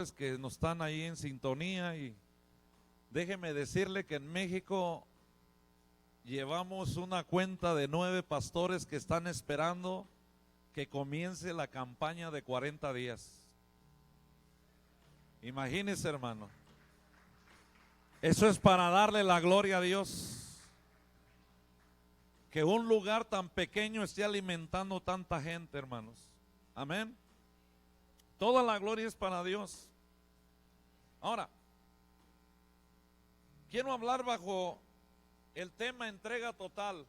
que nos están ahí en sintonía, y déjeme decirle que en México llevamos una cuenta de 9 pastores que están esperando que comience la campaña de 40 días. Imagínese, hermano. Eso es para darle la gloria a Dios. Que un lugar tan pequeño esté alimentando tanta gente, hermanos. Amén. Toda la gloria es para Dios. Ahora, quiero hablar bajo el tema entrega total.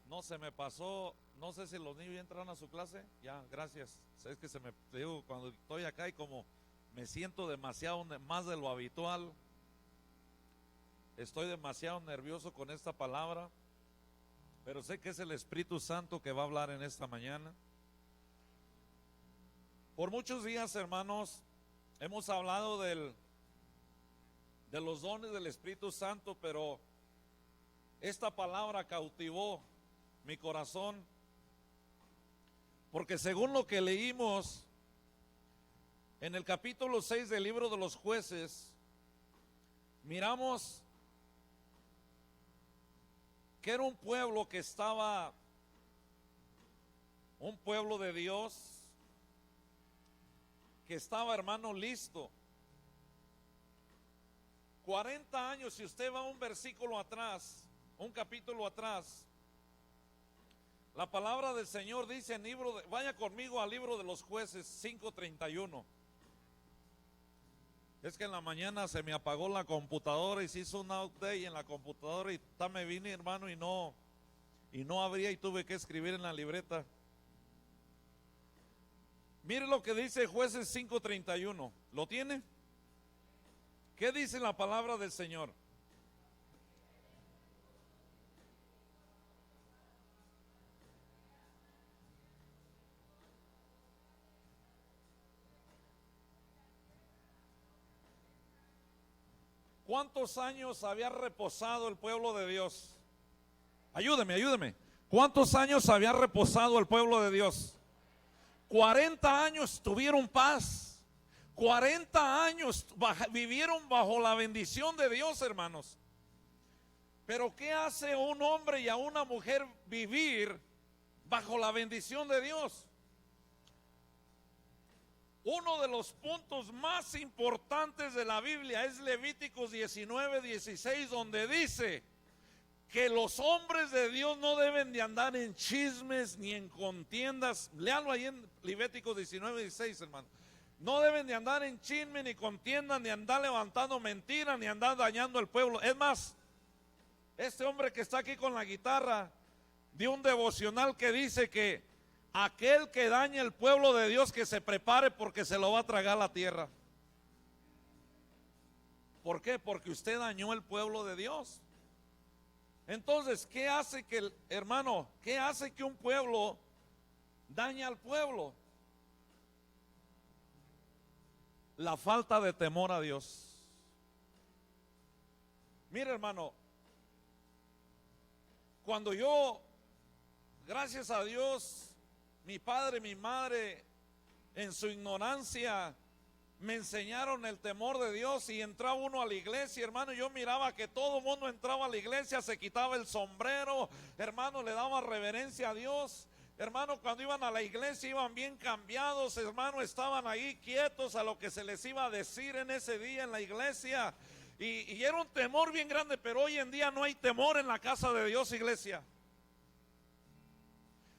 No se me pasó, no sé si los niños ya entraron a su clase. Ya, gracias. Es que te digo, cuando estoy acá y como me siento demasiado, más de lo habitual, estoy demasiado nervioso con esta palabra, pero sé que es el Espíritu Santo que va a hablar en esta mañana. Por muchos días, hermanos, hemos hablado de los dones del Espíritu Santo, pero esta palabra cautivó mi corazón, porque según lo que leímos en el capítulo 6 del libro de los Jueces, miramos que era un pueblo que estaba, un pueblo de Dios, que estaba, hermano, listo. 40 años, si usted va un versículo atrás, un capítulo atrás, la palabra del Señor dice en vaya conmigo al libro de los Jueces 5:31. Es que en la mañana se me apagó la computadora y se hizo un update en la computadora y me vine, hermano, y no abría, y tuve que escribir en la libreta. Mire lo que dice Jueces 5:31. ¿Lo tiene? ¿Qué dice la palabra del Señor? ¿Cuántos años había reposado el pueblo de Dios? Ayúdeme. ¿Cuántos años había reposado el pueblo de Dios? 40 años tuvieron paz. 40 años vivieron bajo la bendición de Dios, hermanos. Pero ¿qué hace a un hombre y a una mujer vivir bajo la bendición de Dios? Uno de los puntos más importantes de la Biblia es Levíticos 19:16, donde dice que los hombres de Dios no deben de andar en chismes ni en contiendas. Léanlo ahí en Levíticos 19:16, hermano. No deben de andar en chisme ni contienda, ni andar levantando mentiras, ni andar dañando el pueblo. Es más, este hombre que está aquí con la guitarra dio un devocional que dice que aquel que dañe el pueblo de Dios, que se prepare, porque se lo va a tragar la tierra. ¿Por qué? Porque usted dañó el pueblo de Dios. Entonces, ¿qué hace que, hermano, qué hace que un pueblo dañe al pueblo? La falta de temor a Dios. Mire, hermano, cuando yo, gracias a Dios, mi padre, mi madre, en su ignorancia, me enseñaron el temor de Dios, y entraba uno a la iglesia, hermano, yo miraba que todo el mundo entraba a la iglesia, se quitaba el sombrero, hermano, le daba reverencia a Dios. Hermano, cuando iban a la iglesia iban bien cambiados, hermano, estaban ahí quietos a lo que se les iba a decir en ese día en la iglesia. Y era un temor bien grande, pero hoy en día no hay temor en la casa de Dios, iglesia.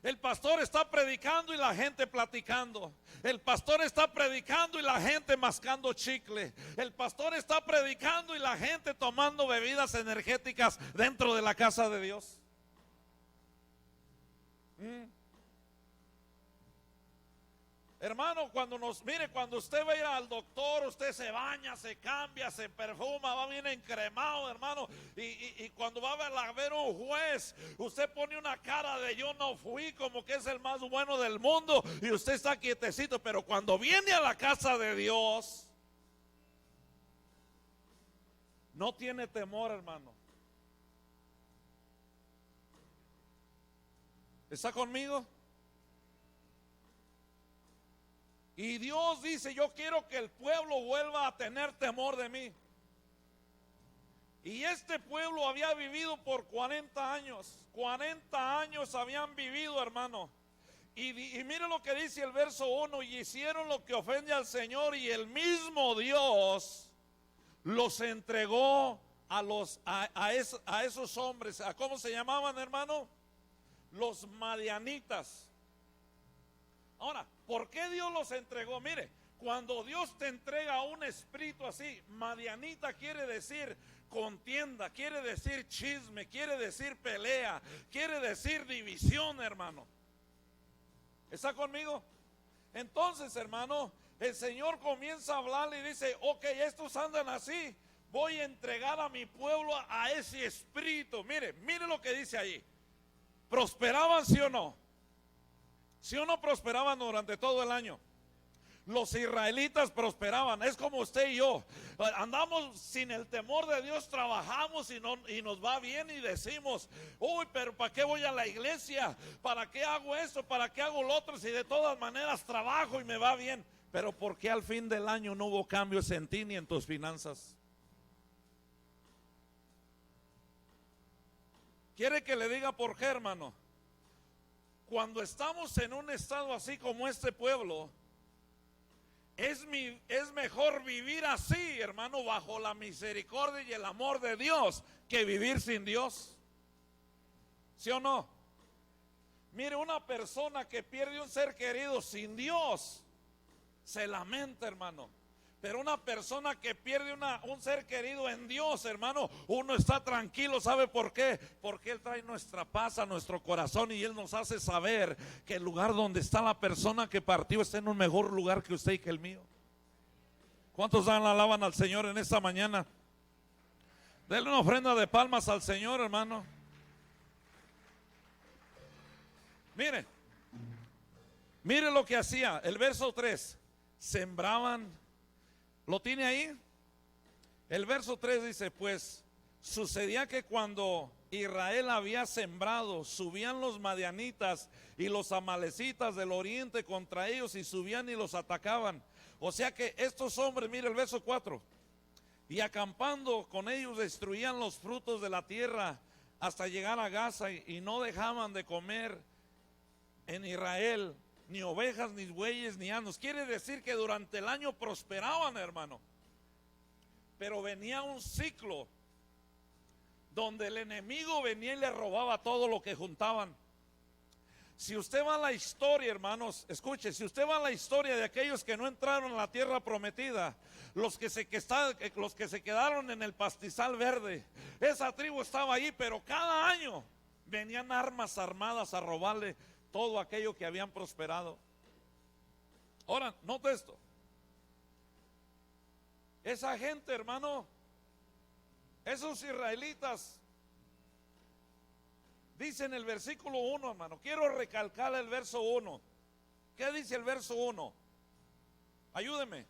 El pastor está predicando y la gente platicando. El pastor está predicando y la gente mascando chicle. El pastor está predicando y la gente tomando bebidas energéticas dentro de la casa de Dios. Hermano, cuando usted va a ir al doctor, usted se baña, se cambia, se perfuma, va bien encremado, hermano. Y cuando va a ver un juez, usted pone una cara de yo no fui, como que es el más bueno del mundo, y usted está quietecito. Pero cuando viene a la casa de Dios, no tiene temor, hermano. ¿Está conmigo? Y Dios dice, yo quiero que el pueblo vuelva a tener temor de mí. Y este pueblo había vivido por 40 años. 40 años habían vivido, hermano. Y mire lo que dice el verso 1: y hicieron lo que ofende al Señor, y el mismo Dios los entregó a esos hombres. ¿A cómo se llamaban, hermano? Los madianitas. Ahora, ¿por qué Dios los entregó? Mire, cuando Dios te entrega un espíritu así, madianita quiere decir contienda, quiere decir chisme, quiere decir pelea, quiere decir división, hermano. ¿Está conmigo? Entonces, hermano, el Señor comienza a hablarle y dice, ok, estos andan así, voy a entregar a mi pueblo a ese espíritu. Mire lo que dice ahí. ¿Prosperaban, sí o no? ¿Sí o no prosperaban durante todo el año? Los israelitas prosperaban. Es como usted y yo. Andamos sin el temor de Dios, trabajamos y nos va bien y decimos, uy, pero ¿para qué voy a la iglesia? ¿Para qué hago esto? ¿Para qué hago lo otro? Si de todas maneras trabajo y me va bien. Pero ¿por qué al fin del año no hubo cambios en ti ni en tus finanzas? ¿Quiere que le diga por qué, hermano? Cuando estamos en un estado así como este pueblo, es mejor vivir así, hermano, bajo la misericordia y el amor de Dios, que vivir sin Dios. ¿Sí o no? Mire, una persona que pierde un ser querido sin Dios se lamenta, hermano. Pero una persona que pierde un ser querido en Dios, hermano, uno está tranquilo. ¿Sabe por qué? Porque Él trae nuestra paz a nuestro corazón y Él nos hace saber que el lugar donde está la persona que partió está en un mejor lugar que usted y que el mío. ¿Cuántos alaban al Señor en esta mañana? Denle una ofrenda de palmas al Señor, hermano. Mire lo que hacía el verso 3. Sembraban. ¿Lo tiene ahí? El verso 3 dice, pues sucedía que cuando Israel había sembrado, subían los madianitas y los amalecitas del oriente contra ellos, y subían y los atacaban. O sea que estos hombres, mire el verso 4, y acampando con ellos destruían los frutos de la tierra hasta llegar a Gaza, y no dejaban de comer en Israel ni ovejas, ni bueyes, ni asnos. Quiere decir que durante el año prosperaban, hermano. Pero venía un ciclo donde el enemigo venía y le robaba todo lo que juntaban. Si usted va a la historia, hermanos, escuche, si usted va a la historia de aquellos que no entraron a la tierra prometida, los que se quedaron en el pastizal verde, esa tribu estaba ahí, pero cada año venían armas armadas a robarle todo aquello que habían prosperado. Ahora, note esto. Esa gente, hermano, esos israelitas, dice en el versículo 1, hermano, quiero recalcar el verso 1. ¿Qué dice el verso 1? Ayúdeme.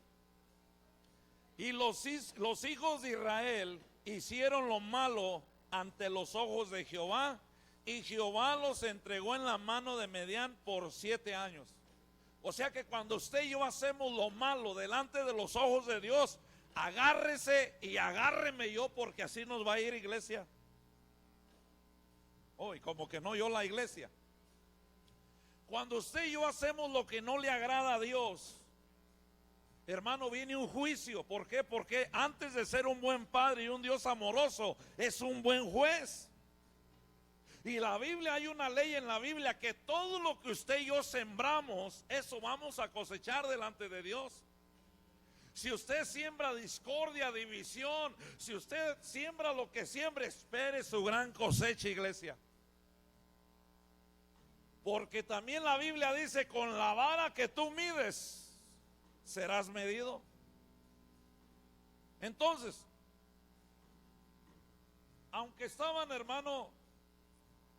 Y los hijos de Israel hicieron lo malo ante los ojos de Jehová, y Jehová los entregó en la mano de Medián por 7 años. O sea que cuando usted y yo hacemos lo malo delante de los ojos de Dios, agárrese y agárreme yo, porque así nos va a ir, iglesia. Hoy, como que no yo la iglesia. Cuando usted y yo hacemos lo que no le agrada a Dios, hermano, viene un juicio. ¿Por qué? Porque antes de ser un buen padre y un Dios amoroso, es un buen juez. Y la Biblia, hay una ley en la Biblia que todo lo que usted y yo sembramos, eso vamos a cosechar delante de Dios. Si usted siembra discordia, división, si usted siembra lo que siembra, espere su gran cosecha, iglesia. Porque también la Biblia dice, con la vara que tú mides, serás medido. Entonces, aunque estaban, hermano,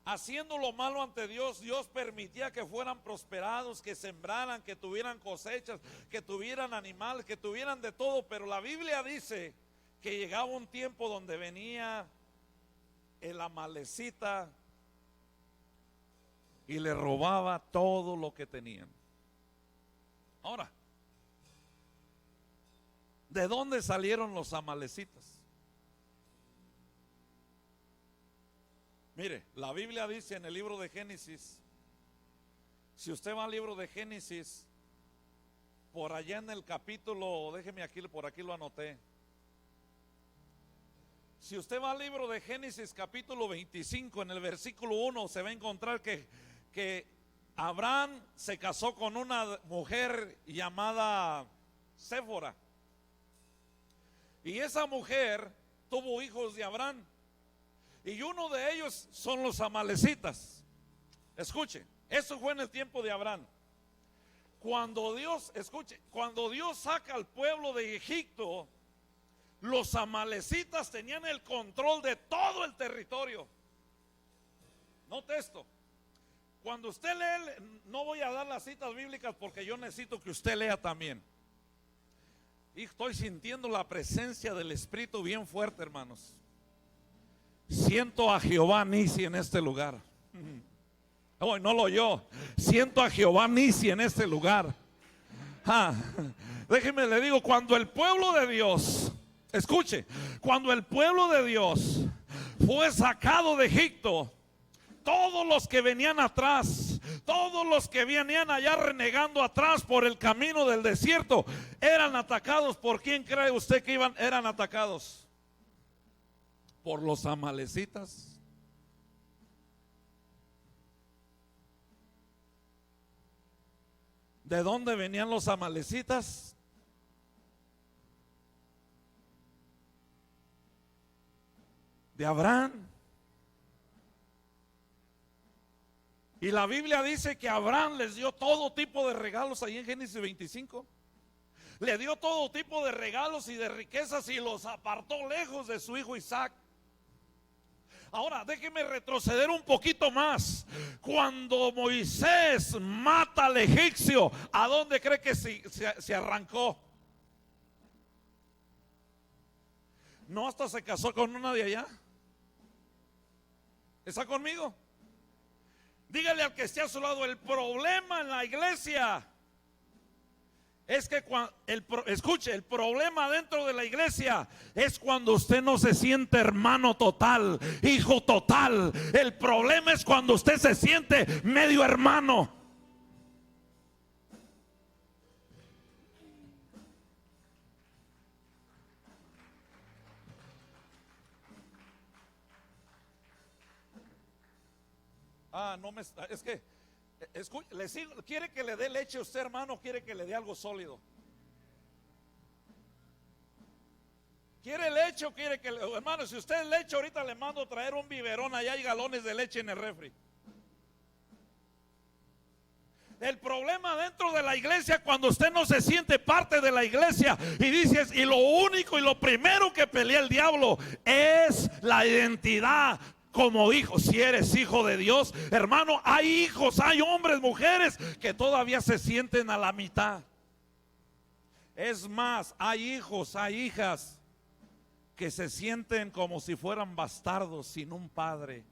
haciendo lo malo ante Dios, Dios permitía que fueran prosperados, que sembraran, que tuvieran cosechas, que tuvieran animales, que tuvieran de todo. Pero la Biblia dice que llegaba un tiempo donde venía el amalecita y le robaba todo lo que tenían. Ahora, ¿De dónde salieron los amalecitas? Mire, la Biblia dice en el libro de Génesis, si usted va al libro de Génesis, por allá en el capítulo, déjeme aquí, por aquí lo anoté. Si usted va al libro de Génesis capítulo 25, en el versículo 1, se va a encontrar que Abraham se casó con una mujer llamada Séfora. Y esa mujer tuvo hijos de Abraham. Y uno de ellos son los amalecitas. Escuche, eso fue en el tiempo de Abraham. Cuando Dios, escuche, cuando Dios saca al pueblo de Egipto, los amalecitas tenían el control de todo el territorio. Note esto. Cuando usted lee, no voy a dar las citas bíblicas porque yo necesito que usted lea también. Y estoy sintiendo la presencia del Espíritu bien fuerte, hermanos. Siento a Jehová Nisi en este lugar. Hoy no lo oyó. Siento a Jehová Nisi en este lugar. Déjeme le digo, cuando el pueblo de Dios, escuche, cuando el pueblo de Dios fue sacado de Egipto, todos los que venían atrás, todos los que venían allá renegando atrás por el camino del desierto, eran atacados. ¿Por quién cree usted que eran atacados? Por los amalecitas. ¿De dónde venían los amalecitas? De Abraham. Y la Biblia dice que Abraham les dio todo tipo de regalos ahí en Génesis 25. Le dio todo tipo de regalos y de riquezas y los apartó lejos de su hijo Isaac. Ahora déjeme retroceder un poquito más. Cuando Moisés mata al egipcio, ¿a dónde cree que se arrancó? ¿No hasta se casó con una de allá? ¿Está conmigo? Dígale al que esté a su lado, el problema en la iglesia es que escuche, el problema dentro de la iglesia es cuando usted no se siente hermano total, hijo total. El problema es cuando usted se siente medio hermano. No me está, es que escuche, ¿quiere que le dé leche a usted, hermano, o quiere que le dé algo sólido? ¿Quiere leche o quiere que hermano, si usted es leche, ahorita le mando traer un biberón, allá hay galones de leche en el refri. El problema dentro de la iglesia, cuando usted no se siente parte de la iglesia y dices, y lo único y lo primero que pelea el diablo es la identidad como hijo. Si eres hijo de Dios, hermano, hay hijos, hay hombres, mujeres que todavía se sienten a la mitad. Es más, hay hijos, hay hijas que se sienten como si fueran bastardos sin un padre.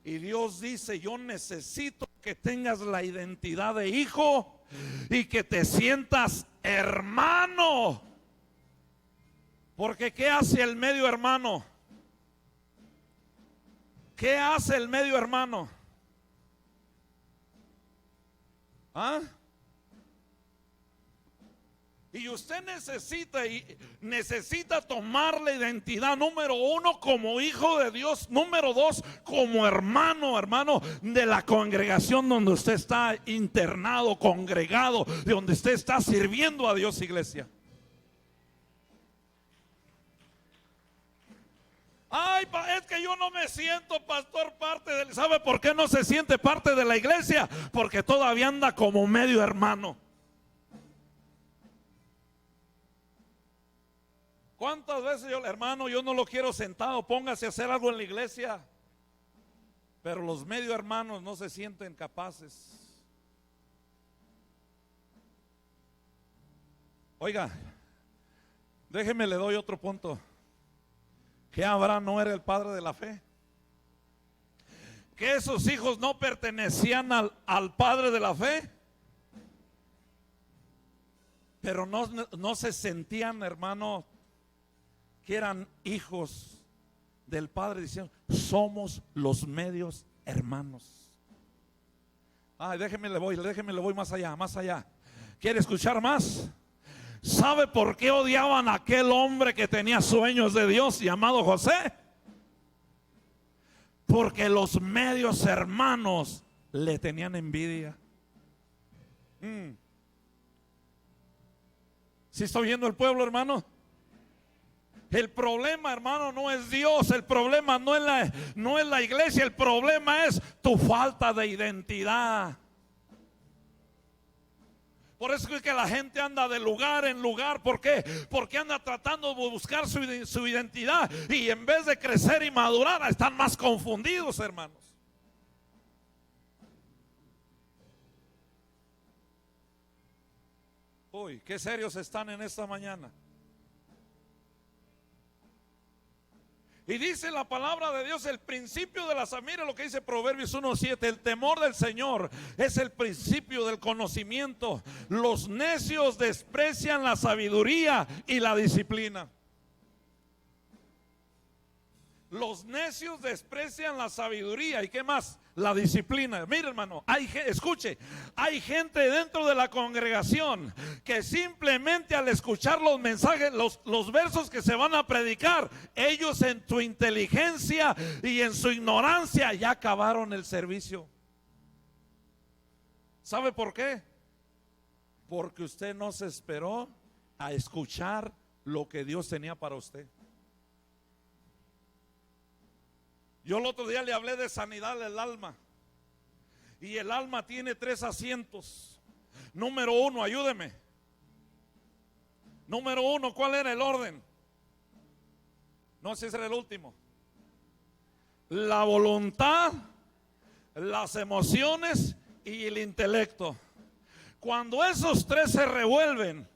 Y Dios dice, yo necesito que tengas la identidad de hijo y que te sientas hermano. Porque ¿qué hace el medio hermano? ¿Qué hace el medio hermano? Y usted necesita tomar la identidad, número uno, como hijo de Dios, número dos, como hermano de la congregación donde usted está internado, congregado, de donde usted está sirviendo a Dios, iglesia. Es que yo no me siento, pastor, parte del... ¿Sabe por qué no se siente parte de la iglesia? Porque todavía anda como medio hermano. ¿Cuántas veces yo, hermano, yo no lo quiero sentado, póngase a hacer algo en la iglesia? Pero los medio hermanos no se sienten capaces. Oiga, déjeme le doy otro punto. ¿Que Abraham no era el padre de la fe? ¿Que esos hijos no pertenecían al padre de la fe? pero no se sentían, hermano, que eran hijos del Padre, diciendo, somos los medios hermanos. Ay, déjeme le voy más allá, más allá. ¿Quiere escuchar más? ¿Sabe por qué odiaban a aquel hombre que tenía sueños de Dios llamado José? Porque los medios hermanos le tenían envidia. ¿Sí estoy viendo el pueblo, hermano? El problema, hermano, no es Dios. El problema no es la iglesia. El problema es tu falta de identidad. Por eso es que la gente anda de lugar en lugar. ¿Por qué? Porque anda tratando de buscar su identidad, y en vez de crecer y madurar, están más confundidos, hermanos. Uy, qué serios están en esta mañana. Y dice la palabra de Dios, el principio de la sabiduría, mire lo que dice Proverbios 1:7, el temor del Señor es el principio del conocimiento. Los necios desprecian la sabiduría y la disciplina. Los necios desprecian la sabiduría y ¿qué más? La disciplina. Mire, hermano, escuche, hay gente dentro de la congregación que simplemente al escuchar los mensajes, los versos que se van a predicar, ellos en su inteligencia y en su ignorancia ya acabaron el servicio. ¿Sabe por qué? Porque usted no se esperó a escuchar lo que Dios tenía para usted. Yo el otro día le hablé de sanidad del alma. Y el alma tiene 3 asientos. Número 1, ayúdeme. Número 1, ¿cuál era el orden? No sé si ese era el último. La voluntad, las emociones y el intelecto. Cuando esos 3 se revuelven,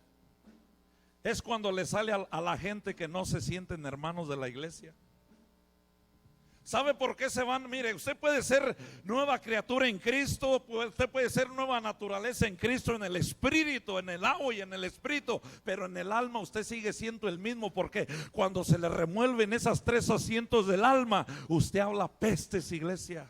es cuando le sale a la gente que no se sienten hermanos de la iglesia. ¿Sabe por qué se van? Mire, usted puede ser nueva criatura en Cristo, usted puede ser nueva naturaleza en Cristo, en el espíritu, en el agua y en el espíritu, pero en el alma usted sigue siendo el mismo, porque cuando se le remueven esas 3 asientos del alma, usted habla pestes, iglesia.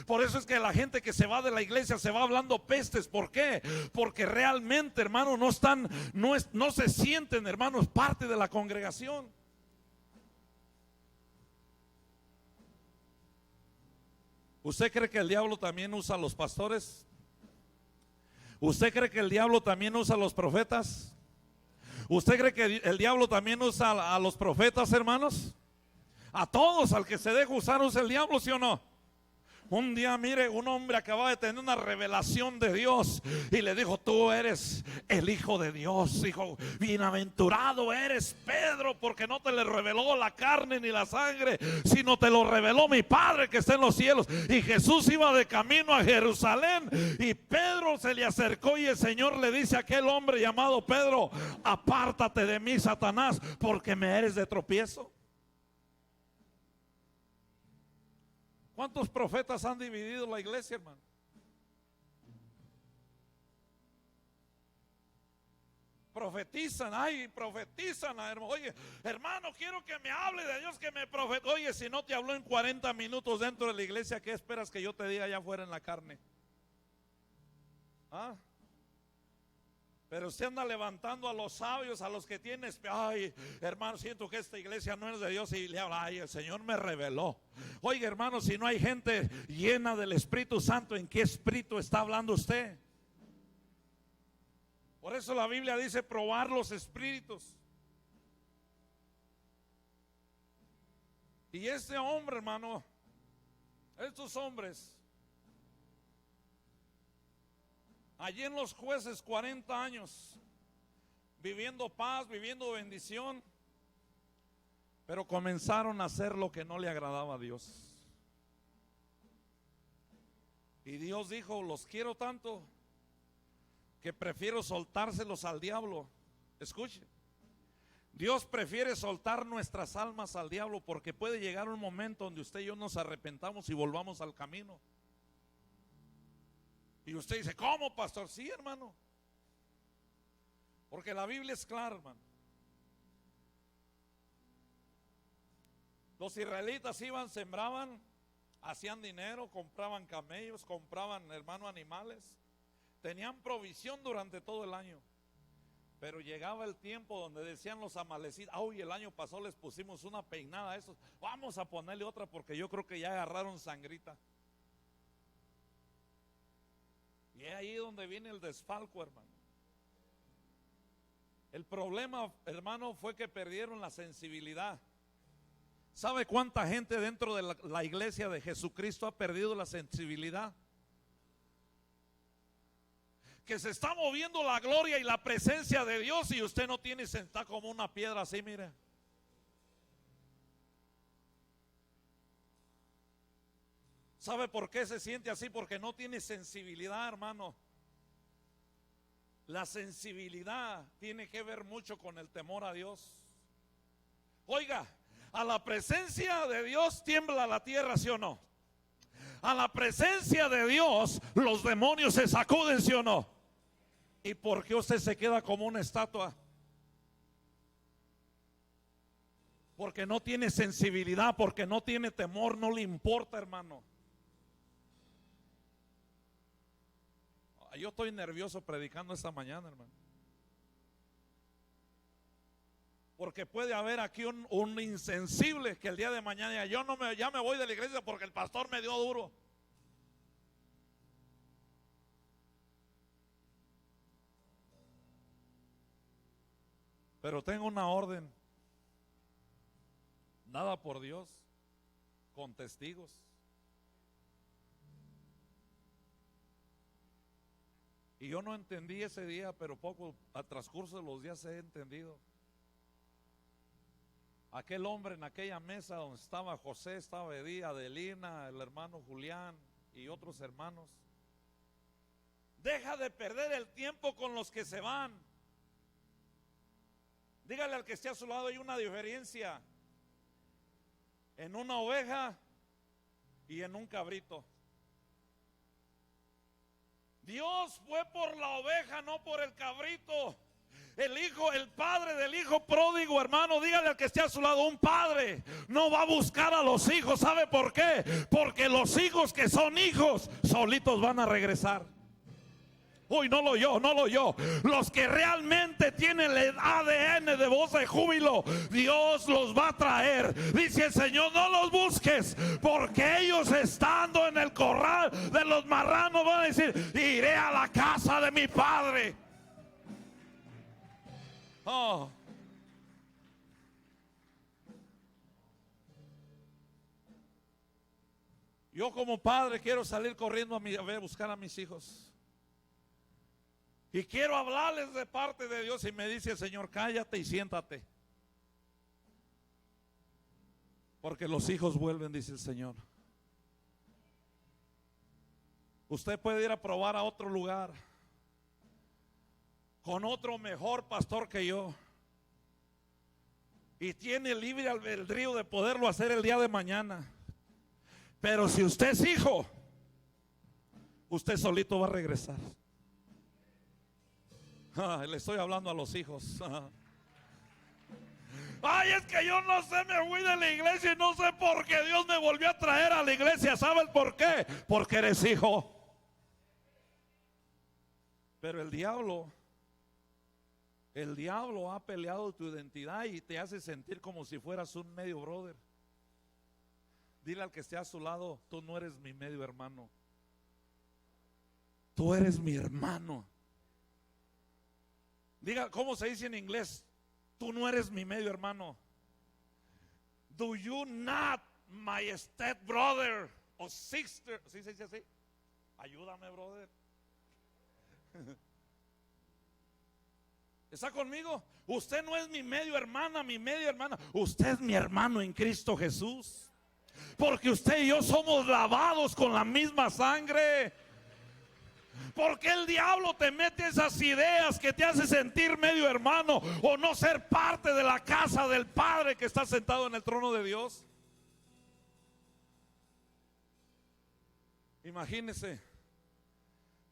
Por eso es que la gente que se va de la iglesia se va hablando pestes. ¿Por qué? Porque realmente, hermano, no se sienten, hermanos, parte de la congregación. ¿Usted cree que el diablo también usa a los pastores? ¿Usted cree que el diablo también usa a los profetas? ¿Usted cree que el diablo también usa a los profetas, hermanos? A todos, al que se deja usar, usa el diablo, ¿sí o no? Un día, mire, un hombre acababa de tener una revelación de Dios y le dijo: tú eres el Hijo de Dios. Dijo: bienaventurado eres, Pedro, porque no te le reveló la carne ni la sangre, sino te lo reveló mi Padre que está en los cielos. Y Jesús iba de camino a Jerusalén y Pedro se le acercó, y el Señor le dice a aquel hombre llamado Pedro: apártate de mí, Satanás, porque me eres de tropiezo. ¿Cuántos profetas han dividido la iglesia, hermano? Profetizan, hermano. Oye, hermano, quiero que me hable de Dios, que me profetice. Oye, si no te habló en 40 minutos dentro de la iglesia, ¿qué esperas que yo te diga allá afuera en la carne? ¿Ah? Pero usted anda levantando a los sabios, a los que tienen. Ay, hermano, siento que esta iglesia no es de Dios, y le habla: ay, el Señor me reveló. Oiga, hermano, si no hay gente llena del Espíritu Santo, ¿en qué espíritu está hablando usted? Por eso la Biblia dice: probar los espíritus. Y este hombre, hermano, estos hombres, allí en los Jueces, 40 años, viviendo paz, viviendo bendición, pero comenzaron a hacer lo que no le agradaba a Dios. Y Dios dijo: los quiero tanto que prefiero soltárselos al diablo. Escuche, Dios prefiere soltar nuestras almas al diablo, porque puede llegar un momento donde usted y yo nos arrepentamos y volvamos al camino. Y usted dice: ¿cómo, pastor? Sí, hermano. Porque la Biblia es clara, hermano. Los israelitas iban, sembraban, hacían dinero, compraban camellos, compraban, hermano, animales. Tenían provisión durante todo el año. Pero llegaba el tiempo donde decían los amalecitas: "Uy, el año pasado les pusimos una peinada a esos, vamos a ponerle otra porque yo creo que ya agarraron sangrita". Y es ahí donde viene el desfalco, hermano. El problema, hermano, fue que perdieron la sensibilidad. ¿Sabe cuánta gente dentro de la iglesia de Jesucristo ha perdido la sensibilidad? Que se está moviendo la gloria y la presencia de Dios y usted no tiene, sentada como una piedra así, mire. ¿Sabe por qué se siente así? Porque no tiene sensibilidad, hermano. La sensibilidad tiene que ver mucho con el temor a Dios. Oiga, a la presencia de Dios tiembla la tierra, ¿sí o no? A la presencia de Dios los demonios se sacuden, ¿sí o no? ¿Y por qué usted se queda como una estatua? Porque no tiene sensibilidad, porque no tiene temor, no le importa, hermano. Yo estoy nervioso predicando esta mañana, hermano. Porque puede haber aquí un insensible que el día de mañana ya me voy de la iglesia porque el pastor me dio duro. Pero tengo una orden dada por Dios con testigos. Y yo no entendí ese día, pero poco al transcurso de los días he entendido. Aquel hombre en aquella mesa donde estaba José, estaba Edí, Adelina, el hermano Julián y otros hermanos. Deja de perder el tiempo con los que se van. Dígale al que esté a su lado: hay una diferencia en una oveja y en un cabrito. Dios fue por la oveja, no por el cabrito. El padre del hijo pródigo, hermano, dígale al que esté a su lado: un padre no va a buscar a los hijos. ¿Sabe por qué? Porque los hijos que son hijos solitos van a regresar. Uy, no lo oyó, no lo oyó. Los que realmente tienen el ADN de voz de júbilo, Dios los va a traer. Dice el Señor: no los busques, porque ellos estando en el corral de los marranos van a decir: iré a la casa de mi padre. Oh. Yo como padre quiero salir corriendo a buscar a mis hijos. Y quiero hablarles de parte de Dios. Y me dice el Señor: cállate y siéntate. Porque los hijos vuelven, dice el Señor. Usted puede ir a probar a otro lugar con otro mejor pastor que yo, y tiene libre albedrío de poderlo hacer el día de mañana. Pero si usted es hijo, usted solito va a regresar. Le estoy hablando a los hijos. Ay, es que yo no sé, me fui de la iglesia y no sé por qué Dios me volvió a traer a la iglesia. ¿Sabes por qué? Porque eres hijo. Pero el diablo ha peleado tu identidad y te hace sentir como si fueras un medio brother. Dile al que esté a su lado: tú no eres mi medio hermano, tú eres mi hermano. Diga, ¿cómo se dice en inglés? Tú no eres mi medio hermano. Do you not my step brother or sister? ¿Sí se dice así? Ayúdame, brother. ¿Está conmigo? Usted no es mi medio hermana, mi medio hermana. Usted es mi hermano en Cristo Jesús. Porque usted y yo somos lavados con la misma sangre. Porque el diablo te mete esas ideas que te hace sentir medio hermano o no ser parte de la casa del Padre que está sentado en el trono de Dios. Imagínese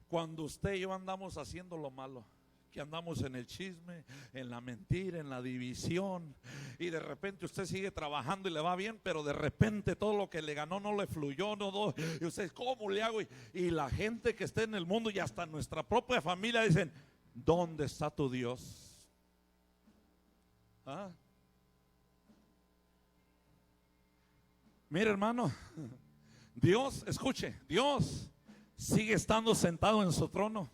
cuando usted y yo andamos haciendo lo malo. que andamos en el chisme, en la mentira, en la división, y de repente usted sigue trabajando y le va bien, pero de repente todo lo que le ganó no le fluyó, y usted, ¿cómo le hago? Y la gente que está en el mundo y hasta nuestra propia familia dicen, ¿dónde está tu Dios? ¿Ah? Mire, hermano, Dios, escuche, Dios sigue estando sentado en su trono.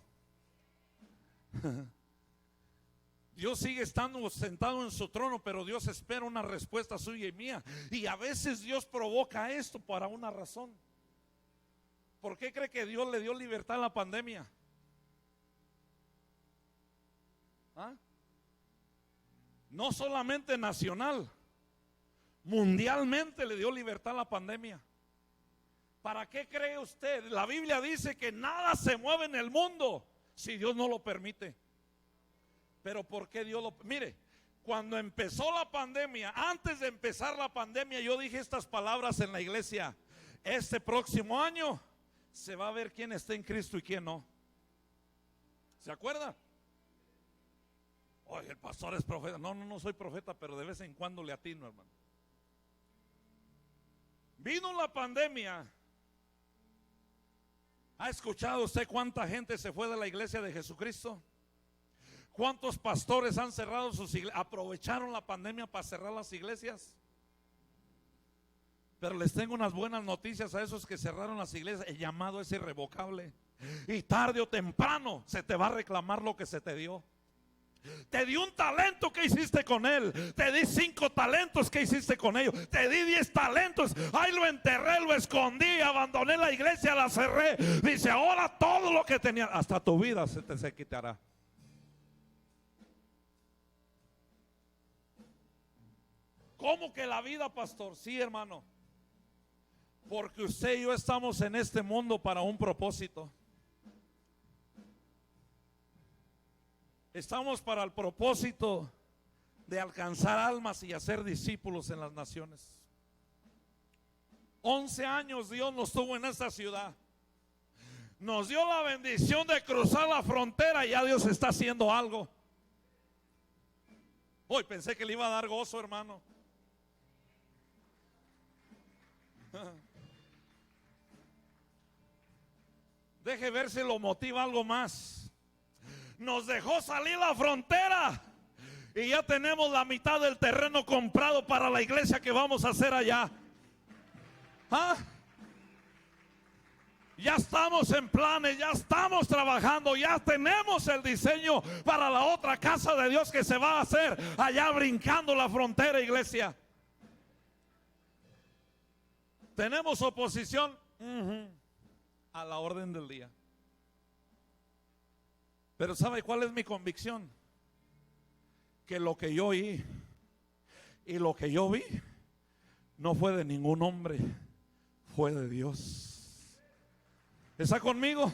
Dios sigue estando sentado en su trono, pero Dios espera una respuesta suya y mía. Y a veces Dios provoca esto para una razón. ¿Por qué cree que Dios le dio libertad a la pandemia? ¿Ah? No solamente nacional, mundialmente le dio libertad a la pandemia. ¿Para qué cree usted? La Biblia dice que nada se mueve en el mundo si Dios no lo permite. Pero ¿por qué Dios lo? Mire, cuando empezó la pandemia, antes de empezar la pandemia, yo dije estas palabras en la iglesia: este próximo año se va a ver quién está en Cristo y quién no. ¿Se acuerda? Oye, el pastor es profeta. No soy profeta, pero de vez en cuando le atino, hermano. Vino la pandemia. ¿Ha escuchado usted cuánta gente se fue de la iglesia de Jesucristo? ¿Cuántos pastores han cerrado sus iglesias? ¿Aprovecharon la pandemia para cerrar las iglesias? Pero les tengo unas buenas noticias a esos que cerraron las iglesias. El llamado es irrevocable. Y tarde o temprano se te va a reclamar lo que se te dio. Te di un talento, ¿qué hiciste con él? Te di 5 talentos, ¿qué hiciste con ellos? Te di 10 talentos, ahí lo enterré, lo escondí, abandoné la iglesia, la cerré. Dice, ahora todo lo que tenía, hasta tu vida se quitará. ¿Cómo que la vida, pastor? Sí, hermano, porque usted y yo estamos en este mundo para un propósito. Estamos para el propósito de alcanzar almas y hacer discípulos en las naciones. 11 años Dios nos tuvo en esta ciudad. Nos dio la bendición de cruzar la frontera y ya Dios está haciendo algo. Hoy pensé que le iba a dar gozo, hermano. Deje ver si lo motiva algo más. Nos dejó salir la frontera y ya tenemos la mitad del terreno comprado para la iglesia que vamos a hacer allá. ¿Ah? Ya estamos en planes, ya estamos trabajando, ya tenemos el diseño para la otra casa de Dios que se va a hacer allá brincando la frontera, iglesia. Tenemos oposición a la orden del día. Pero ¿sabe cuál es mi convicción? Que lo que yo oí y lo que yo vi no fue de ningún hombre, fue de Dios. ¿Está conmigo?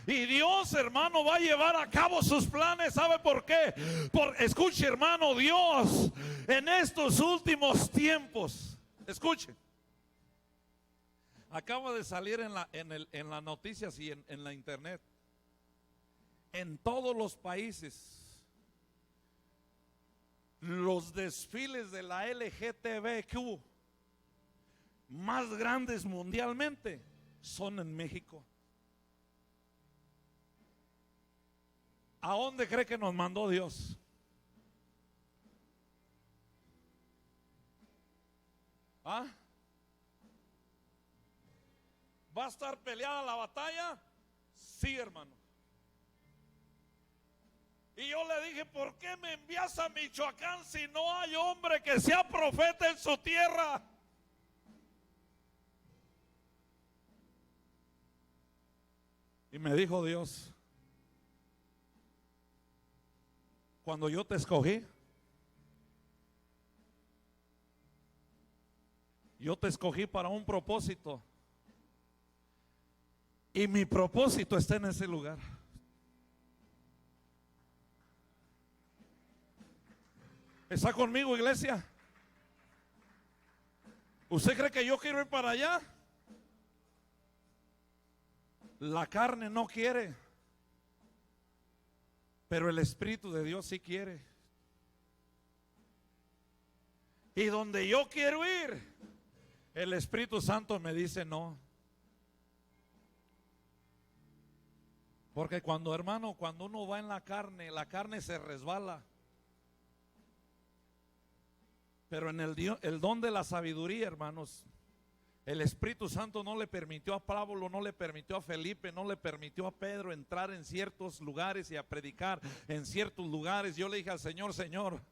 Y Dios, hermano, va a llevar a cabo sus planes. ¿Sabe por qué? Escuche, hermano, Dios en estos últimos tiempos, escuche, acaba de salir en las noticias y en la internet. En todos los países, los desfiles de la LGTBQ más grandes mundialmente son en México. ¿A dónde cree que nos mandó Dios? ¿Ah? ¿Va a estar peleada la batalla? Sí, hermano. Y yo le dije, ¿por qué me envías a Michoacán si no hay hombre que sea profeta en su tierra? Y me dijo Dios, cuando yo te escogí, yo te escogí para un propósito. Y mi propósito está en ese lugar. ¿Está conmigo, iglesia? ¿Usted cree que yo quiero ir para allá? La carne no quiere. Pero el Espíritu de Dios sí quiere. Y donde yo quiero ir, el Espíritu Santo me dice no. Porque cuando, hermano, cuando uno va en la carne se resbala. Pero en el don de la sabiduría, hermanos, el Espíritu Santo no le permitió a Pablo, no le permitió a Felipe, no le permitió a Pedro entrar en ciertos lugares y a predicar en ciertos lugares. Yo le dije al Señor, Señor,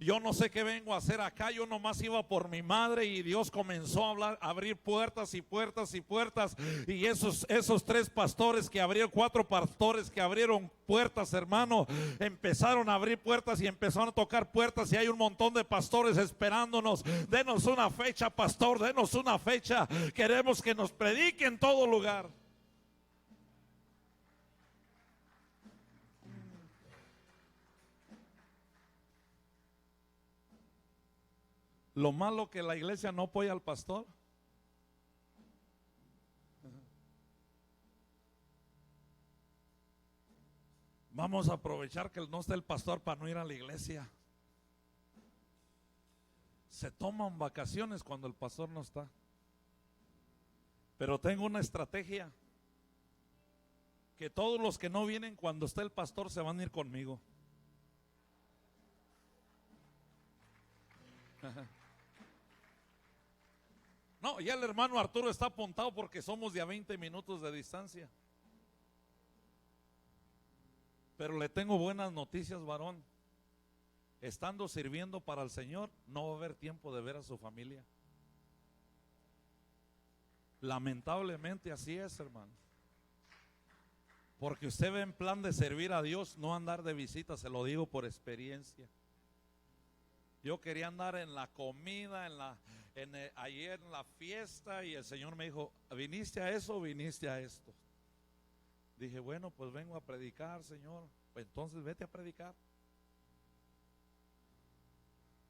yo no sé qué vengo a hacer acá. Yo nomás iba por mi madre y Dios comenzó a hablar, a abrir puertas y puertas y puertas. Y esos 3 pastores que abrieron, 4 pastores que abrieron puertas, hermano, empezaron a abrir puertas y empezaron a tocar puertas. Y hay un montón de pastores esperándonos. Denos una fecha, pastor, denos una fecha. Queremos que nos predique en todo lugar. Lo malo que la iglesia no apoya al pastor. Vamos a aprovechar que no está el pastor para no ir a la iglesia. Se toman vacaciones cuando el pastor no está. Pero tengo una estrategia. Que todos los que no vienen cuando esté el pastor se van a ir conmigo. No, ya el hermano Arturo está apuntado porque somos de a 20 minutos de distancia. Pero le tengo buenas noticias, varón. Estando sirviendo para el Señor, no va a haber tiempo de ver a su familia. Lamentablemente así es, hermano. Porque usted ve en plan de servir a Dios, no andar de visita, se lo digo por experiencia. Yo quería andar en la comida, ayer en la fiesta, y el Señor me dijo, ¿viniste a eso o viniste a esto? Dije, bueno, pues vengo a predicar, Señor. Pues entonces vete a predicar.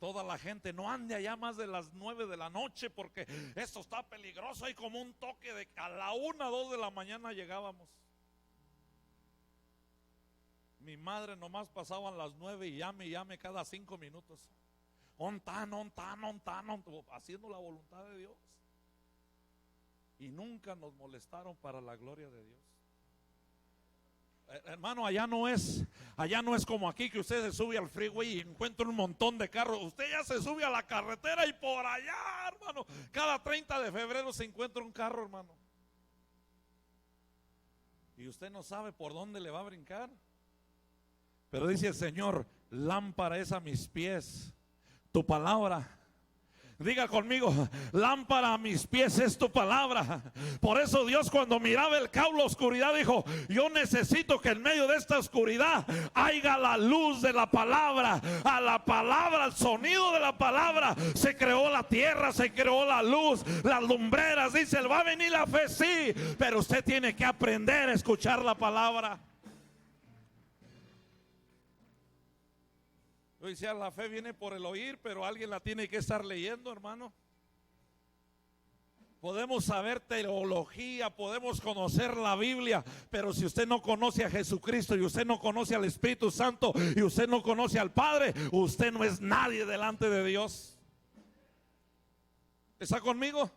Toda la gente, no ande allá más de las 9 de la noche porque esto está peligroso. Hay como un toque de a la 1, 2 de la mañana llegábamos. Mi madre nomás pasaban las 9 y llame cada 5 minutos. Haciendo la voluntad de Dios. Y nunca nos molestaron para la gloria de Dios. Hermano, allá no es como aquí que usted se sube al freeway y encuentra un montón de carros. Usted ya se sube a la carretera y por allá, hermano, cada 30 de febrero se encuentra un carro, hermano. Y usted no sabe por dónde le va a brincar. Pero dice el Señor, lámpara es a mis pies tu palabra. Diga conmigo, lámpara a mis pies es tu palabra. Por eso Dios, cuando miraba el caos, la oscuridad, dijo, yo necesito que en medio de esta oscuridad haya la luz de la palabra. A la palabra, al sonido de la palabra se creó la tierra, se creó la luz, las lumbreras. Dice, va a venir la fe, sí, pero usted tiene que aprender a escuchar la palabra. Yo decía, la fe viene por el oír, pero alguien la tiene que estar leyendo, hermano. Podemos saber teología, podemos conocer la Biblia, pero si usted no conoce a Jesucristo y usted no conoce al Espíritu Santo y usted no conoce al Padre, usted no es nadie delante de Dios. ¿Está conmigo?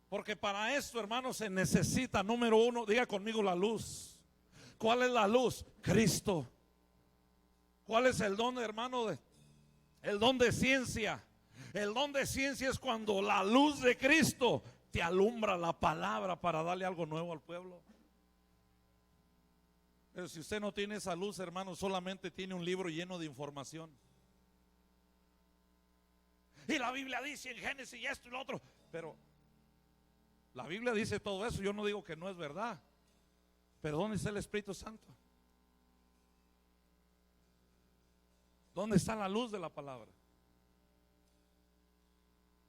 Porque para esto, hermano, se necesita, número 1, diga conmigo, la luz. ¿Cuál es la luz? Cristo. ¿Cuál es el don, hermano? El don de ciencia. El don de ciencia es cuando la luz de Cristo te alumbra la palabra para darle algo nuevo al pueblo. Pero si usted no tiene esa luz, hermano, solamente tiene un libro lleno de información. Y la Biblia dice en Génesis y esto y lo otro. Pero la Biblia dice todo eso. Yo no digo que no es verdad. Pero ¿dónde está el Espíritu Santo? ¿Dónde está la luz de la palabra?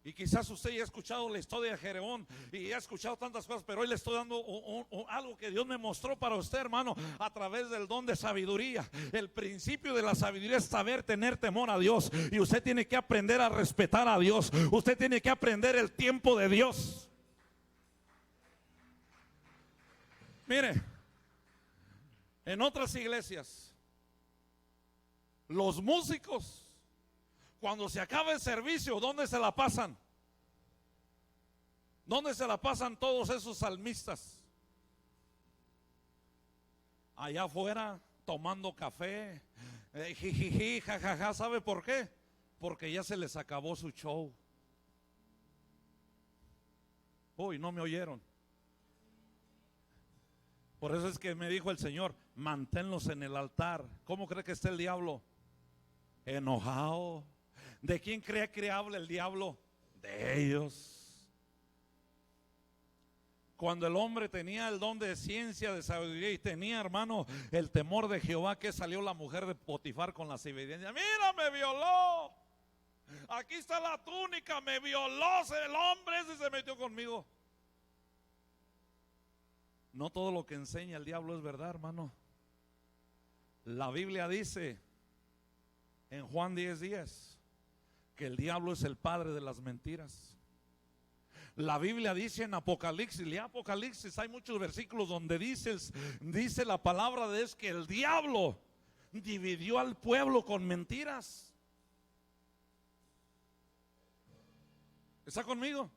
Y quizás usted ya ha escuchado la historia de Gedeón y ha escuchado tantas cosas, pero hoy le estoy dando algo que Dios me mostró para usted, hermano, a través del don de sabiduría. El principio de la sabiduría es saber tener temor a Dios. Y usted tiene que aprender a respetar a Dios. Usted tiene que aprender el tiempo de Dios. Mire, En otras iglesias, los músicos, cuando se acaba el servicio, ¿dónde se la pasan? ¿Dónde se la pasan todos esos salmistas? Allá afuera tomando café, jijiji, jajaja. ¿Sabe por qué? Porque ya se les acabó su show. Uy, no me oyeron. Por eso es que me dijo el Señor, manténlos en el altar. ¿Cómo cree que está el diablo? Enojado. ¿De quién cree que habla el diablo? De ellos. Cuando el hombre tenía el don de ciencia, de sabiduría y tenía, hermano, el temor de Jehová, que salió la mujer de Potifar con las evidencias. Mira, me violó. Aquí está la túnica, me violó. El hombre ese se metió conmigo. No todo lo que enseña el diablo es verdad, hermano. La Biblia dice en Juan 10:10 que el diablo es el padre de las mentiras. La Biblia dice en Apocalipsis, lea Apocalipsis, hay muchos versículos donde dice la palabra de Dios que el diablo dividió al pueblo con mentiras. ¿Está conmigo?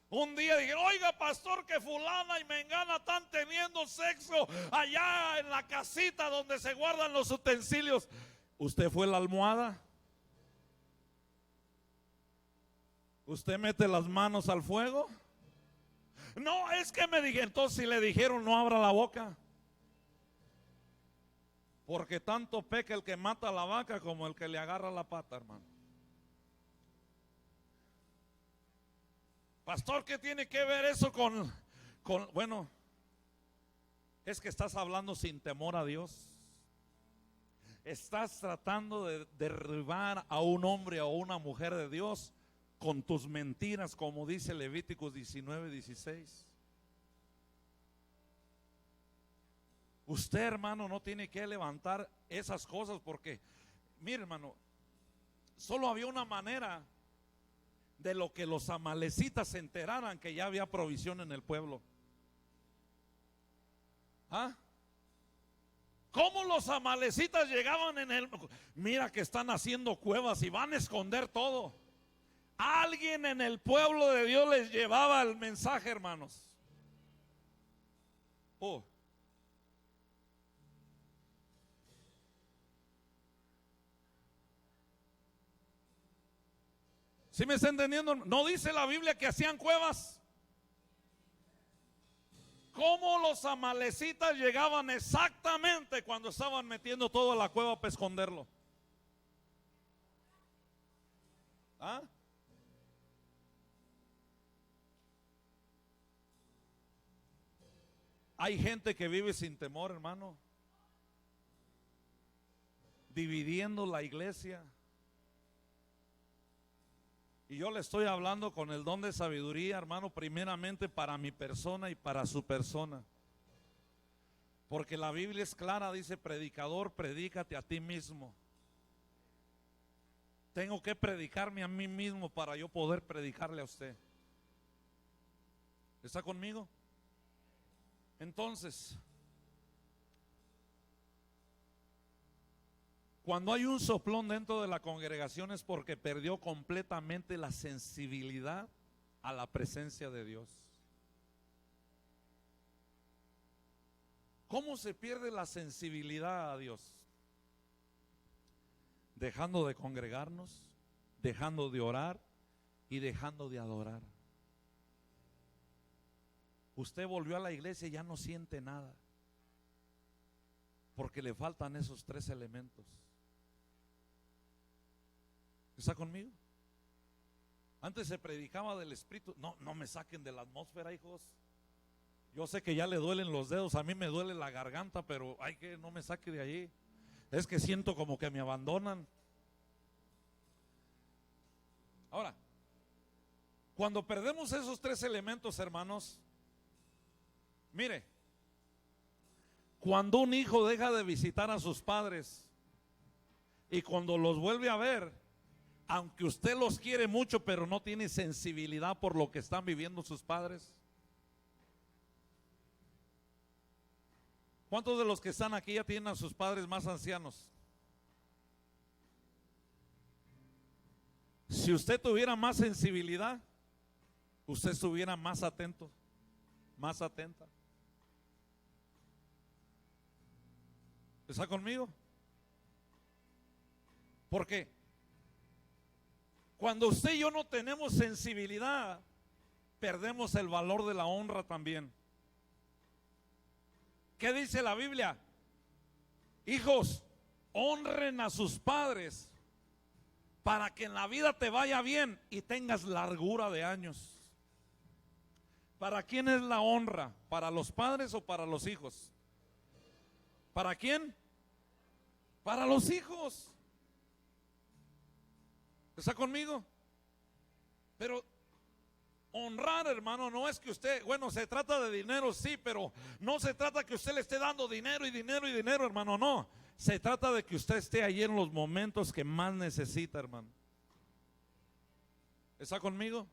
Un día dijeron, oiga pastor, que fulana y mengana están teniendo sexo allá en la casita donde se guardan los utensilios. ¿Usted fue la almohada? ¿Usted mete las manos al fuego? No, es que me dijeron. Entonces si le dijeron, no abra la boca, porque tanto peca el que mata a la vaca como el que le agarra la pata, hermano. Pastor, ¿qué tiene que ver eso con bueno, es que estás hablando sin temor a Dios. Estás tratando de derribar a un hombre o una mujer de Dios con tus mentiras, como dice Levíticos 19:16. Usted, hermano, no tiene que levantar esas cosas, porque mire, hermano, solo había una manera de lo que los amalecitas se enteraran que ya había provisión en el pueblo. ¿Ah? ¿Cómo los amalecitas llegaban en el? Mira que están haciendo cuevas y van a esconder todo. Alguien en el pueblo de Dios les llevaba el mensaje, hermanos. Oh. ¿Sí me está entendiendo? ¿No dice la Biblia que hacían cuevas? ¿Cómo los amalecitas llegaban exactamente cuando estaban metiendo todo a la cueva para esconderlo? ¿Ah? Hay gente que vive sin temor, hermano, dividiendo la iglesia. Y yo le estoy hablando con el don de sabiduría, hermano, primeramente para mi persona y para su persona. Porque la Biblia es clara, dice, predicador, predícate a ti mismo. Tengo que predicarme a mí mismo para yo poder predicarle a usted. ¿Está conmigo? Entonces, cuando hay un soplón dentro de la congregación es porque perdió completamente la sensibilidad a la presencia de Dios. ¿Cómo se pierde la sensibilidad a Dios? Dejando de congregarnos, dejando de orar y dejando de adorar. Usted volvió a la iglesia y ya no siente nada, porque le faltan esos tres elementos. ¿Está conmigo? Antes se predicaba del Espíritu. No me saquen de la atmósfera, hijos. Yo sé que ya le duelen los dedos, a mí me duele la garganta, pero hay que no me saque de allí. Es que siento como que me abandonan. Ahora, cuando perdemos esos tres elementos, hermanos, mire, cuando un hijo deja de visitar a sus padres y cuando los vuelve a ver, aunque usted los quiere mucho, pero no tiene sensibilidad por lo que están viviendo sus padres. ¿Cuántos de los que están aquí ya tienen a sus padres más ancianos? Si usted tuviera más sensibilidad, usted estuviera más atento, más atenta. ¿Está conmigo? ¿Por qué? Cuando usted y yo no tenemos sensibilidad, perdemos el valor de la honra también. ¿Qué dice la Biblia? Hijos, honren a sus padres para que en la vida te vaya bien y tengas largura de años. ¿Para quién es la honra? ¿Para los padres o para los hijos? ¿Para quién? Para los hijos. ¿Está conmigo? Pero honrar, hermano, no es que usted, bueno, se trata de dinero, sí, pero no se trata que usted le esté dando dinero y dinero y dinero, hermano, no. Se trata de que usted esté ahí en los momentos que más necesita, hermano. ¿Está conmigo?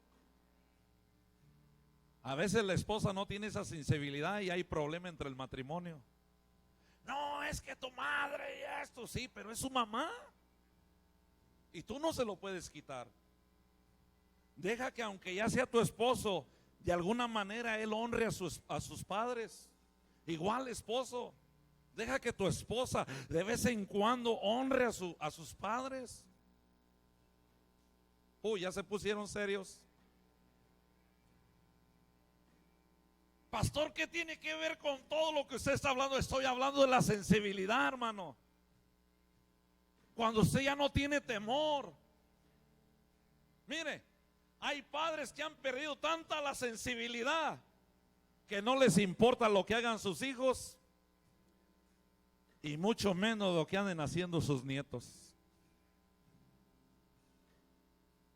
A veces la esposa no tiene esa sensibilidad y hay problema entre el matrimonio. No, es que tu madre y esto, sí, pero es su mamá. Y tú no se lo puedes quitar. Deja que aunque ya sea tu esposo, de alguna manera él honre a sus padres. Igual esposo, deja que tu esposa de vez en cuando honre a sus padres. Uy, ya se pusieron serios. Pastor, ¿qué tiene que ver con todo lo que usted está hablando? Estoy hablando de la sensibilidad, hermano. Cuando usted ya no tiene temor. Mire, hay padres que han perdido tanta la sensibilidad que no les importa lo que hagan sus hijos y mucho menos lo que anden haciendo sus nietos.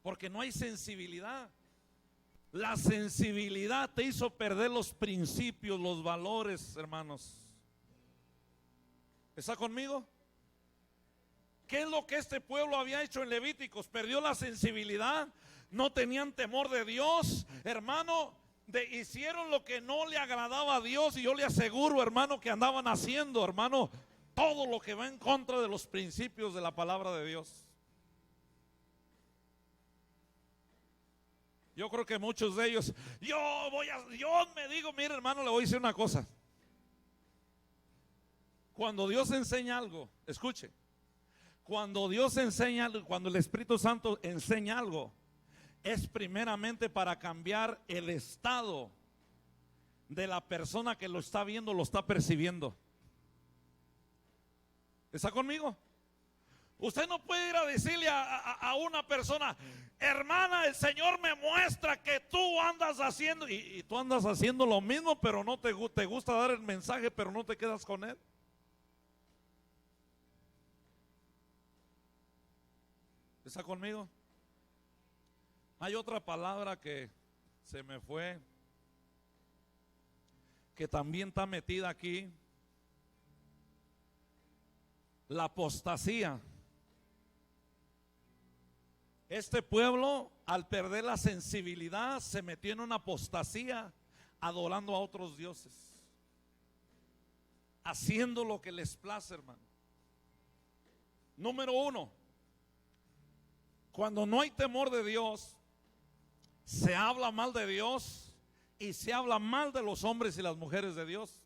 Porque no hay sensibilidad. La sensibilidad te hizo perder los principios, los valores, hermanos. ¿Está conmigo? ¿Qué es lo que este pueblo había hecho en Levíticos? Perdió la sensibilidad, no tenían temor de Dios, hermano. Hicieron lo que no le agradaba a Dios, y yo le aseguro, hermano, que andaban haciendo, hermano, todo lo que va en contra de los principios de la palabra de Dios. Yo creo que muchos de ellos, yo me digo, mire, hermano, le voy a decir una cosa. Cuando Dios enseña algo, escuche, cuando Dios enseña, cuando el Espíritu Santo enseña algo, es primeramente para cambiar el estado de la persona que lo está viendo, lo está percibiendo. ¿Está conmigo? Usted no puede ir a decirle a una persona, hermana, el Señor me muestra que tú andas haciendo, y tú andas haciendo lo mismo, pero no te gusta dar el mensaje, pero no te quedas con él. ¿Está conmigo? Hay otra palabra que se me fue, que también está metida aquí: la apostasía. Este pueblo, al perder la sensibilidad, se metió en una apostasía, adorando a otros dioses, haciendo lo que les place, hermano. Número uno, cuando no hay temor de Dios, se habla mal de Dios y se habla mal de los hombres y las mujeres de Dios.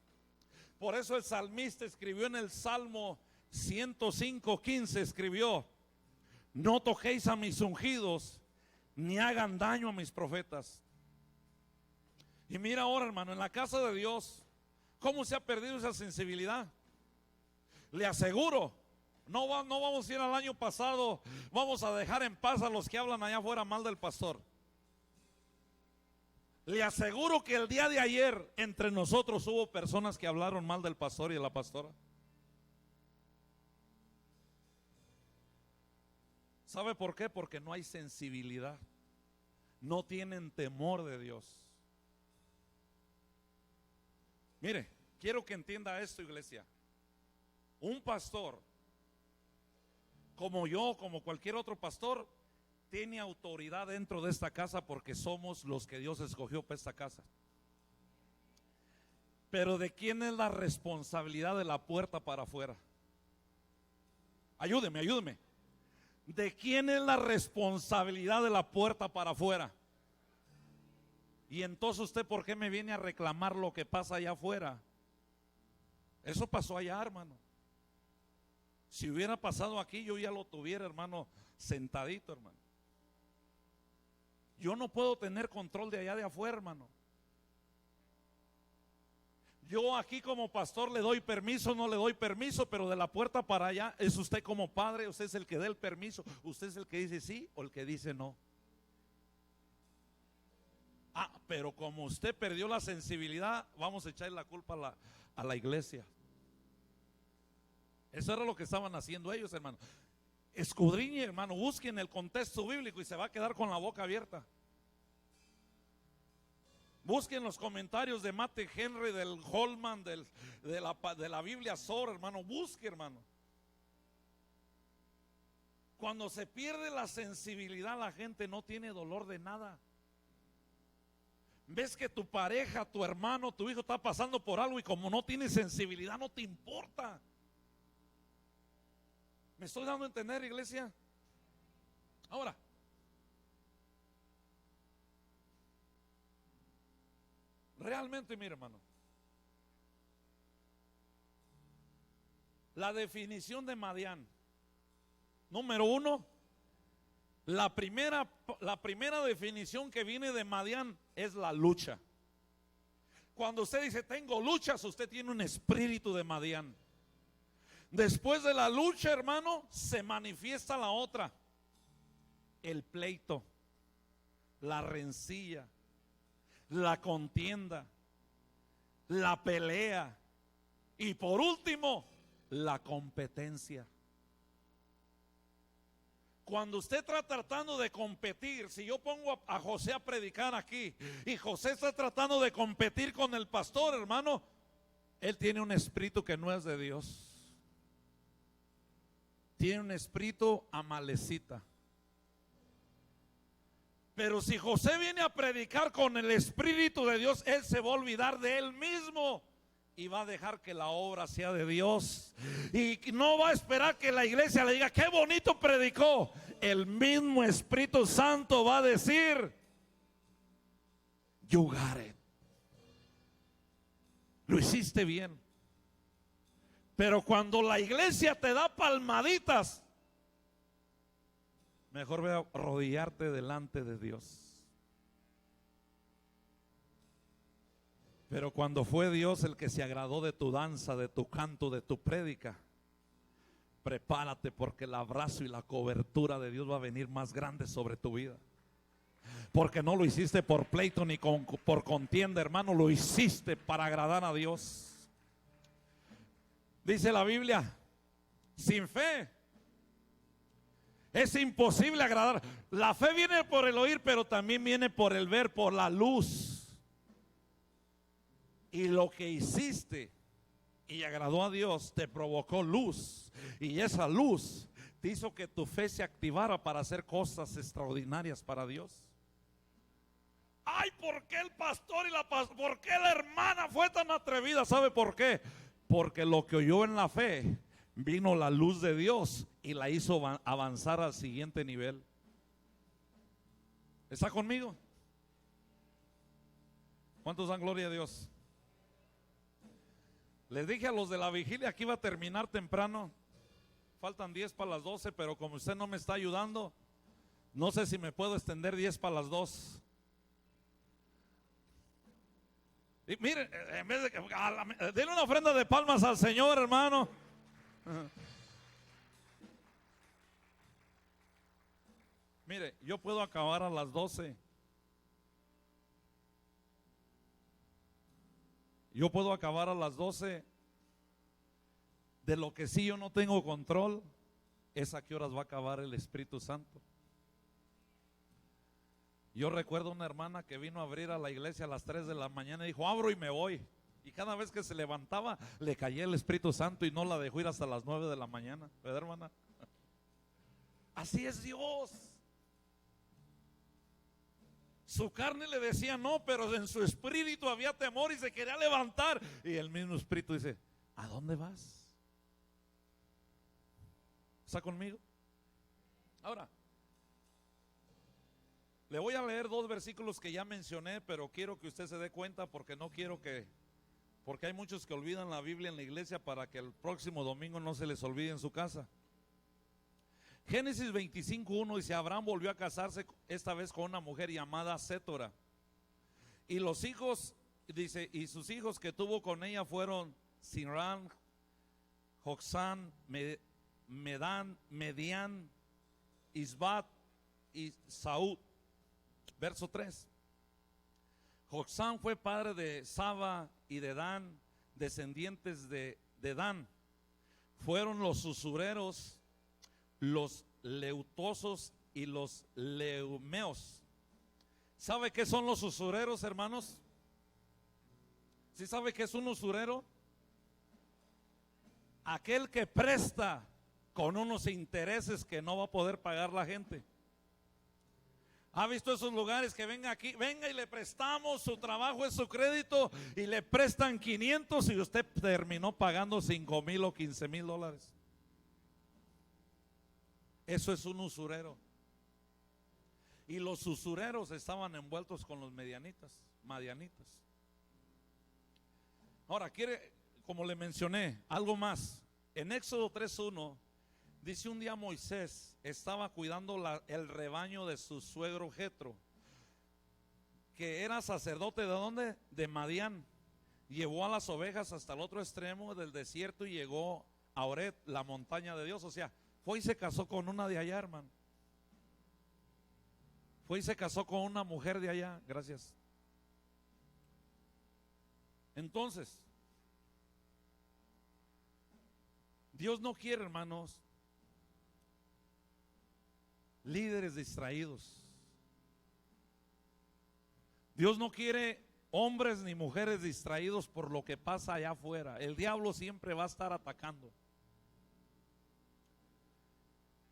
Por eso el salmista escribió en el Salmo 105:15, escribió: no toquéis a mis ungidos, ni hagan daño a mis profetas. Y mira ahora, hermano, en la casa de Dios, ¿cómo se ha perdido esa sensibilidad? Le aseguro, no vamos a ir al año pasado, vamos a dejar en paz a los que hablan allá afuera mal del pastor. Le aseguro que el día de ayer entre nosotros hubo personas que hablaron mal del pastor y de la pastora. ¿Sabe por qué? Porque no hay sensibilidad. No tienen temor de Dios. Mire, quiero que entienda esto, iglesia. Un pastor, como yo, como cualquier otro pastor, tiene autoridad dentro de esta casa porque somos los que Dios escogió para esta casa. Pero ¿de quién es la responsabilidad de la puerta para afuera? Ayúdeme, ayúdeme. ¿De quién es la responsabilidad de la puerta para afuera? Y entonces usted, ¿por qué me viene a reclamar lo que pasa allá afuera? Eso pasó allá, hermano. Si hubiera pasado aquí, yo ya lo tuviera, hermano, sentadito, hermano. Yo no puedo tener control de allá de afuera, hermano. Yo aquí como pastor le doy permiso, no le doy permiso, pero de la puerta para allá es usted como padre, usted es el que da el permiso, usted es el que dice sí o el que dice no. Pero como usted perdió la sensibilidad, vamos a echarle la culpa a la iglesia. Eso era lo que estaban haciendo ellos, hermano. Escudriñe, hermano, busquen el contexto bíblico y se va a quedar con la boca abierta. Busquen los comentarios de Mate Henry, del Holman, de la Biblia Sor, hermano. Busque, hermano. Cuando se pierde la sensibilidad, la gente no tiene dolor de nada. Ves que tu pareja, tu hermano, tu hijo está pasando por algo y como no tiene sensibilidad, no te importa. ¿Me estoy dando a entender, iglesia? Ahora, realmente, mi hermano, la definición de Madián, número uno, la primera definición que viene de Madián es la lucha. Cuando usted dice tengo luchas, usted tiene un espíritu de Madián. Después de la lucha, hermano, se manifiesta la otra: el pleito, la rencilla, la contienda, la pelea y por último, la competencia. Cuando usted está tratando de competir, si yo pongo a José a predicar aquí y José está tratando de competir con el pastor, hermano, él tiene un espíritu que no es de Dios. Tiene un espíritu amalecita. Pero si José viene a predicar con el espíritu de Dios, él se va a olvidar de él mismo y va a dejar que la obra sea de Dios. Y no va a esperar que la iglesia le diga qué bonito predicó. El mismo Espíritu Santo va a decir you got it. Lo hiciste bien. Pero cuando la iglesia te da palmaditas, mejor ve a arrodillarte delante de Dios. Pero cuando fue Dios el que se agradó de tu danza, de tu canto, de tu prédica, prepárate porque el abrazo y la cobertura de Dios va a venir más grande sobre tu vida. Porque no lo hiciste por pleito ni por contienda, hermano, lo hiciste para agradar a Dios. Dice la Biblia, sin fe es imposible agradar. La fe viene por el oír, pero también viene por el ver, por la luz. Y lo que hiciste y agradó a Dios te provocó luz. Y esa luz te hizo que tu fe se activara para hacer cosas extraordinarias para Dios. Ay, ¿por qué el pastor por qué la hermana fue tan atrevida? ¿Sabe por qué? Porque lo que oyó en la fe, vino la luz de Dios y la hizo avanzar al siguiente nivel. ¿Está conmigo? ¿Cuántos dan gloria a Dios? Les dije a los de la vigilia que iba a terminar temprano. Faltan 10 para las 12, pero como usted no me está ayudando, no sé si me puedo extender 10 para las 2. Y miren, en vez de denle una ofrenda de palmas al Señor, hermano. Mire, yo puedo acabar a las 12. Yo puedo acabar a las 12. De lo que sí yo no tengo control es a qué horas va a acabar el Espíritu Santo. Yo recuerdo una hermana que vino a abrir a la iglesia a las 3 de la mañana y dijo, abro y me voy. Y cada vez que se levantaba le caía el Espíritu Santo y no la dejó ir hasta las 9 de la mañana. ¿Verdad, hermana? Así es Dios. Su carne le decía no, pero en su espíritu había temor y se quería levantar. Y el mismo espíritu dice: ¿a dónde vas? ¿Está conmigo? Ahora, le voy a leer 2 versículos que ya mencioné, pero quiero que usted se dé cuenta, porque no quiero que, porque hay muchos que olvidan la Biblia en la iglesia, para que el próximo domingo no se les olvide en su casa. Génesis 25:1 dice: Abraham volvió a casarse esta vez con una mujer llamada Sétora. Y los hijos, dice, y sus hijos que tuvo con ella fueron Sinrán, Joxán, Medán, Medián, Isbat y Saúd. Verso 3. Joxán fue padre de Saba y de Dan, descendientes de Dan. Fueron los usureros, los leutosos y los leumeos. ¿Sabe qué son los usureros, hermanos? ¿Sí sabe qué es un usurero? Aquel que presta con unos intereses que no va a poder pagar la gente. ¿Ha visto esos lugares que venga aquí, venga y le prestamos, su trabajo es su crédito, y le prestan 500 y usted terminó pagando 5,000 o 15,000 dólares? Eso es un usurero. Y los usureros estaban envueltos con los madianitas. Ahora, quiere, como le mencioné, algo más. En Éxodo 3:1 dice: un día Moisés estaba cuidando el rebaño de su suegro Jetro, que era sacerdote. ¿De dónde? De Madián. Llevó a las ovejas hasta el otro extremo del desierto y llegó a Oret, la montaña de Dios. O sea, fue y se casó con una de allá, hermano. Fue y se casó con una mujer de allá. Gracias. Entonces, Dios no quiere, hermanos, líderes distraídos. Dios no quiere hombres ni mujeres distraídos por lo que pasa allá afuera. El diablo siempre va a estar atacando.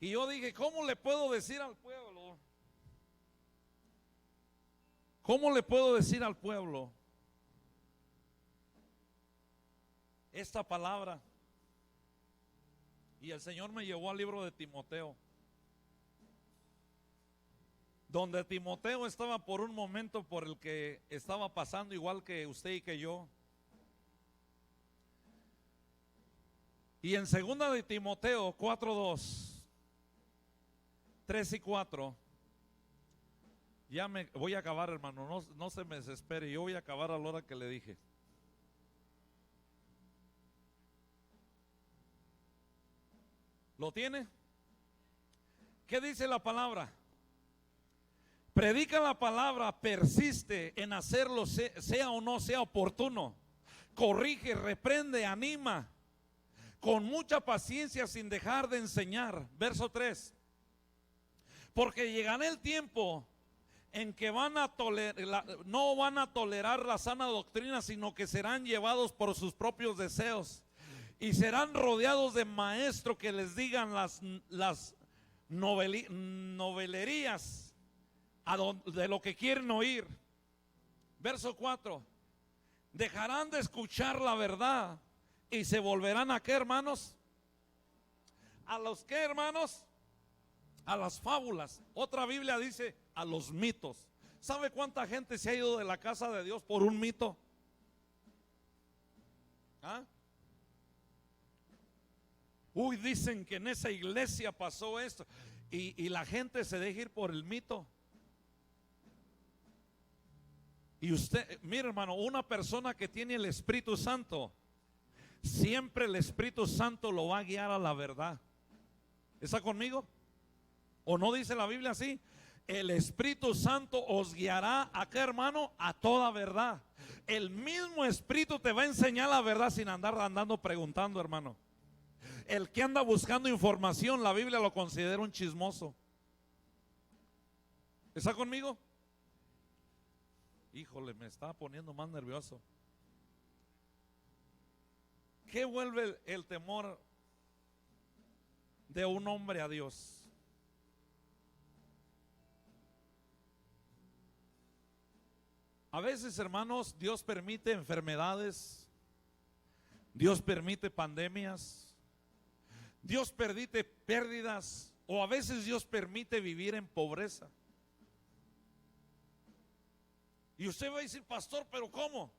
Y yo dije: ¿cómo le puedo decir al pueblo? ¿Cómo le puedo decir al pueblo esta palabra? Y el Señor me llevó al libro de Timoteo, donde Timoteo estaba por un momento por el que estaba pasando, igual que usted y que yo. Y en 2 de Timoteo 4:2, 3 y 4, ya me voy a acabar, hermano, no se me desespere, yo voy a acabar a la hora que le dije. ¿Lo tiene? ¿Qué dice la palabra? Predica la palabra, persiste en hacerlo, sea o no sea oportuno. Corrige, reprende, anima, con mucha paciencia, sin dejar de enseñar. Verso 3. Porque llegará el tiempo en que no van a tolerar la sana doctrina, sino que serán llevados por sus propios deseos y serán rodeados de maestros que les digan las novelerías de lo que quieren oír. Verso 4. Dejarán de escuchar la verdad y se volverán ¿a qué, hermanos? ¿A los qué, hermanos? A las fábulas. Otra Biblia dice a los mitos. ¿Sabe cuánta gente se ha ido de la casa de Dios por un mito? ¿Ah? Uy, dicen que en esa iglesia pasó esto, y la gente se deja ir por el mito. Y usted, mire, hermano, una persona que tiene el Espíritu Santo, siempre el Espíritu Santo lo va a guiar a la verdad. ¿Está conmigo? ¿O no dice la Biblia así? El Espíritu Santo os guiará ¿a qué, hermano? A toda verdad. El mismo Espíritu te va a enseñar la verdad sin andando preguntando, hermano. El que anda buscando información, la Biblia lo considera un chismoso. ¿Está conmigo? Híjole, me estaba poniendo más nervioso. ¿Qué vuelve el temor de un hombre a Dios? A veces, hermanos, Dios permite enfermedades, Dios permite pandemias, Dios permite pérdidas, o a veces Dios permite vivir en pobreza. Y usted va a decir, pastor, ¿pero cómo?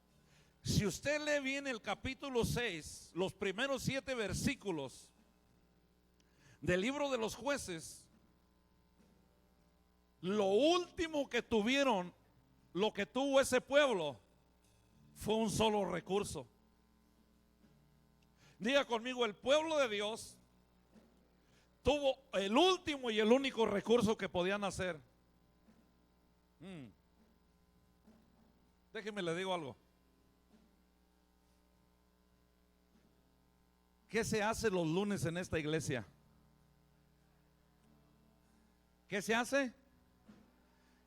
Si usted lee bien el capítulo 6, los primeros 7 versículos del libro de los Jueces, lo último que tuvieron, lo que tuvo ese pueblo, fue un solo recurso. Diga conmigo, el pueblo de Dios tuvo el último y el único recurso que podían hacer. Déjeme le digo algo. ¿Qué se hace los lunes en esta iglesia? ¿Qué se hace?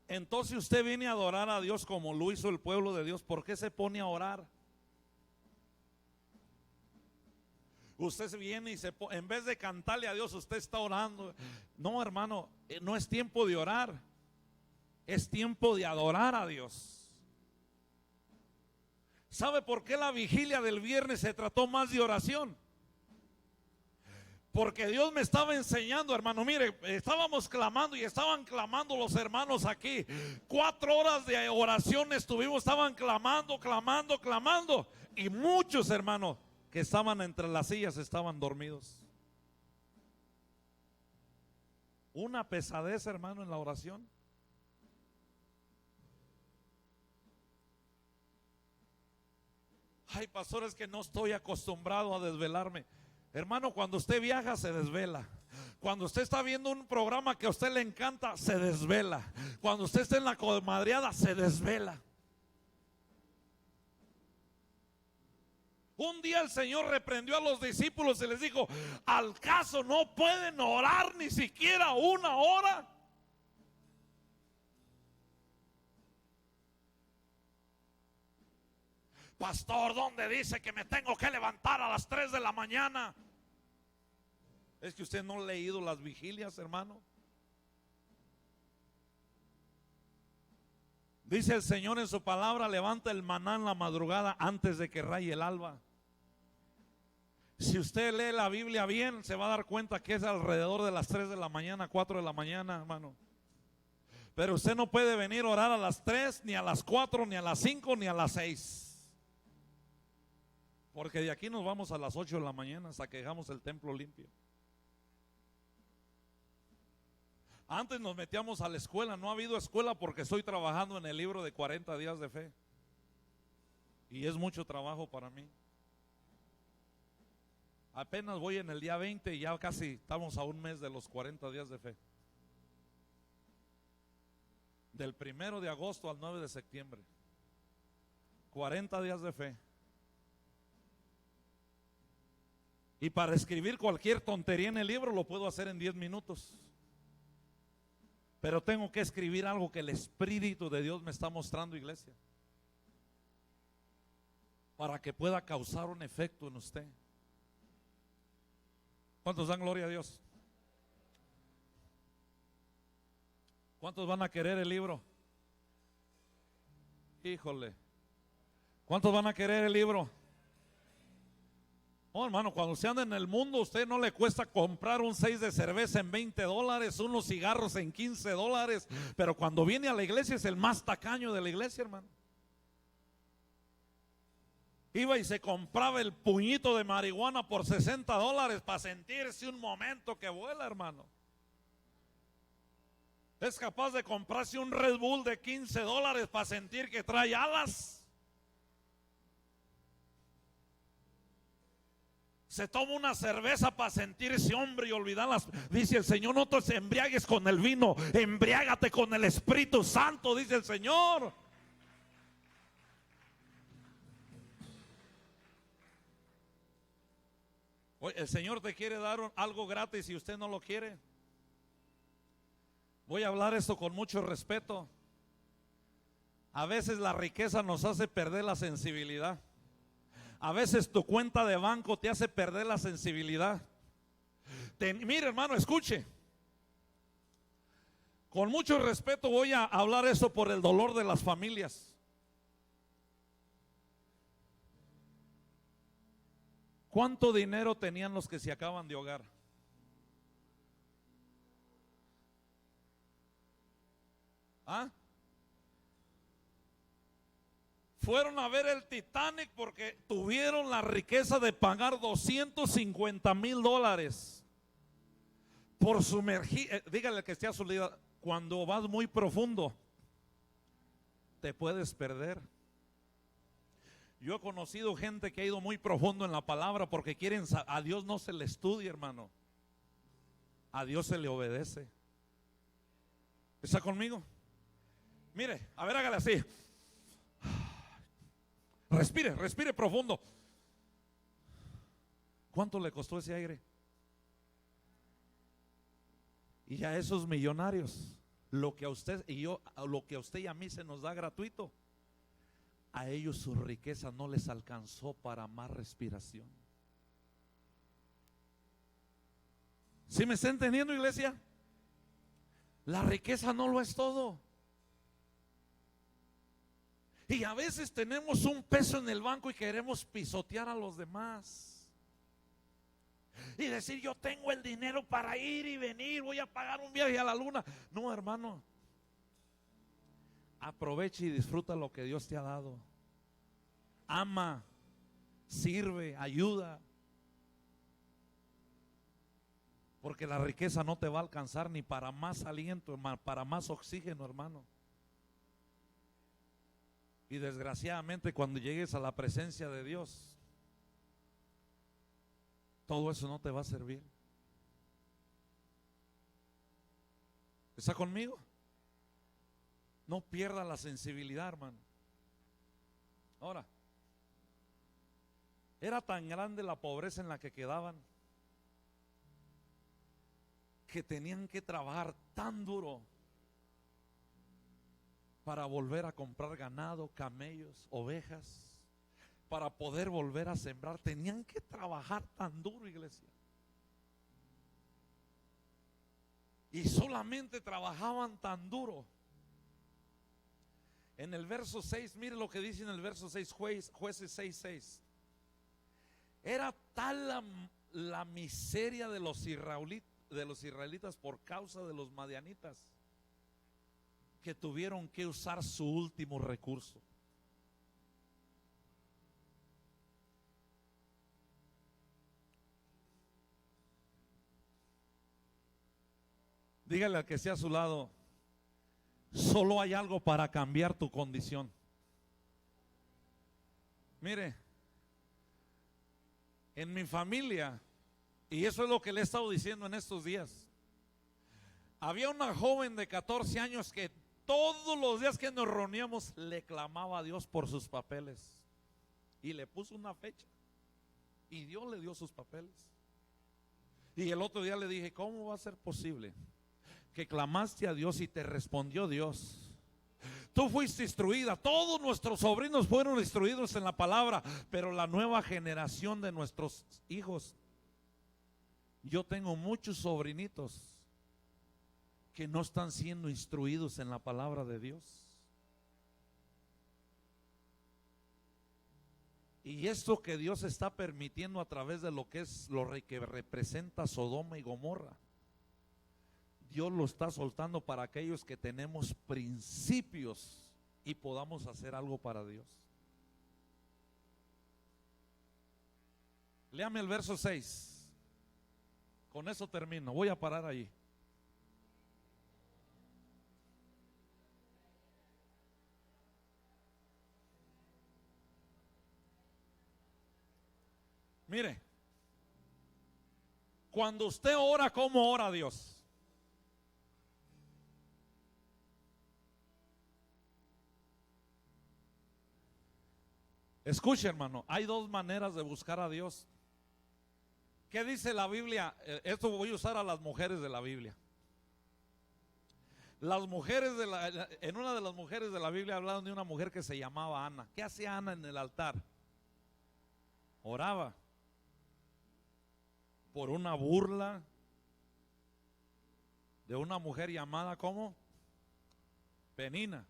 Entonces usted viene a adorar a Dios como lo hizo el pueblo de Dios. ¿Por qué se pone a orar? Usted viene y en vez de cantarle a Dios, usted está orando. No, hermano, no es tiempo de orar, es tiempo de adorar a Dios. ¿Sabe por qué la vigilia del viernes se trató más de oración? Porque Dios me estaba enseñando, hermano. Mire, estábamos clamando y estaban clamando los hermanos aquí. 4 horas de oración estuvimos, estaban clamando. Y muchos hermanos que estaban entre las sillas estaban dormidos. Una pesadez, hermano, en la oración. Ay, pastor, es que no estoy acostumbrado a desvelarme. Hermano, cuando usted viaja se desvela. Cuando usted está viendo un programa que a usted le encanta, se desvela. Cuando usted está en la comadreada, se desvela. Un día el Señor reprendió a los discípulos y les dijo: ¿al caso no pueden orar ni siquiera 1 hora? Pastor, ¿dónde dice que me tengo que levantar a las 3 de la mañana? Es que usted no ha leído las vigilias, hermano. Dice el Señor en su palabra: levanta el maná en la madrugada antes de que raye el alba. Si usted lee la Biblia bien, se va a dar cuenta que es alrededor de las 3 de la mañana, 4 de la mañana, hermano. Pero usted no puede venir a orar a las 3, ni a las 4, ni a las 5, ni a las 6. Porque de aquí nos vamos a las 8 de la mañana hasta que dejamos el templo limpio. Antes nos metíamos a la escuela. No ha habido escuela porque estoy trabajando en el libro de 40 días de fe. Y es mucho trabajo para mí. Apenas voy en el día 20 y ya casi estamos a un mes de los 40 días de fe. Del 1 de agosto al 9 de septiembre. 40 días de fe. Y para escribir cualquier tontería en el libro lo puedo hacer en 10 minutos. Pero tengo que escribir algo que el Espíritu de Dios me está mostrando, iglesia, para que pueda causar un efecto en usted. ¿Cuántos dan gloria a Dios? ¿Cuántos van a querer el libro? Híjole. ¿Cuántos van a querer el libro? Oh, hermano, cuando usted anda en el mundo, a usted no le cuesta comprar un 6 de cerveza en $20, unos cigarros en $15, pero cuando viene a la iglesia es el más tacaño de la iglesia, hermano. Iba y se compraba el puñito de marihuana por $60 para sentirse un momento que vuela, hermano. Es capaz de comprarse un Red Bull de $15 para sentir que trae alas. Se toma una cerveza para sentirse hombre y olvidar las. Dice el Señor: no te embriagues con el vino, embriágate con el Espíritu Santo, dice el Señor. Oye, el Señor te quiere dar algo gratis y usted no lo quiere. Voy a hablar esto con mucho respeto. A veces la riqueza nos hace perder la sensibilidad. A veces tu cuenta de banco te hace perder la sensibilidad. Mire, hermano, escuche. Con mucho respeto voy a hablar eso por el dolor de las familias. ¿Cuánto dinero tenían los que se acaban de ahogar? ¿Ah? Fueron a ver el Titanic porque tuvieron la riqueza de pagar $250,000 por sumergir. Dígale que esté a su lado, cuando vas muy profundo, te puedes perder. Yo he conocido gente que ha ido muy profundo en la palabra porque quieren, a Dios no se le estudia, hermano. A Dios se le obedece. ¿Está conmigo? Mire, a ver, hágale así. Respire, respire profundo. ¿Cuánto le costó ese aire? Y a esos millonarios, lo que a usted y yo, lo que a usted y a mí se nos da gratuito, a ellos su riqueza no les alcanzó para más respiración. ¿Sí me está entendiendo, iglesia? La riqueza no lo es todo. Y a veces tenemos un peso en el banco y queremos pisotear a los demás. Y decir, yo tengo el dinero para ir y venir, voy a pagar un viaje a la luna. No, hermano. Aprovecha y disfruta lo que Dios te ha dado. Ama, sirve, ayuda. Porque la riqueza no te va a alcanzar ni para más aliento, para más oxígeno, hermano. Y desgraciadamente cuando llegues a la presencia de Dios, todo eso no te va a servir. ¿Está conmigo? No pierda la sensibilidad, hermano. Ahora, era tan grande la pobreza en la que quedaban que tenían que trabajar tan duro para volver a comprar ganado, camellos, ovejas, para poder volver a sembrar. Tenían que trabajar tan duro, iglesia. Y solamente trabajaban tan duro. En el verso 6, mire lo que dice en el verso 6, Jueces 6:6. Era tal la miseria de los israelitas por causa de los madianitas que tuvieron que usar su último recurso. Dígale al que esté a su lado, solo hay algo para cambiar tu condición. Mire, en mi familia, y eso es lo que le he estado diciendo en estos días, había una joven de 14 años que todos los días que nos reuníamos le clamaba a Dios por sus papeles y le puso una fecha y Dios le dio sus papeles. Y el otro día le dije, ¿cómo va a ser posible que clamaste a Dios y te respondió Dios? Tú fuiste instruida, todos nuestros sobrinos fueron instruidos en la palabra, pero la nueva generación de nuestros hijos, yo tengo muchos sobrinitos que no están siendo instruidos en la palabra de Dios. Y esto que Dios está permitiendo a través de lo que es lo que representa Sodoma y Gomorra, Dios lo está soltando para aquellos que tenemos principios y podamos hacer algo para Dios. Léame el verso 6. Con eso termino, voy a parar ahí. Mire, cuando usted ora, ¿cómo ora a Dios? Escuche, hermano, hay dos maneras de buscar a Dios. ¿Qué dice la Biblia? Esto voy a usar a las mujeres de la Biblia. Las mujeres en una de las mujeres de la Biblia hablaron de una mujer que se llamaba Ana. ¿Qué hacía Ana en el altar? Oraba por una burla de una mujer llamada ¿cómo? Penina.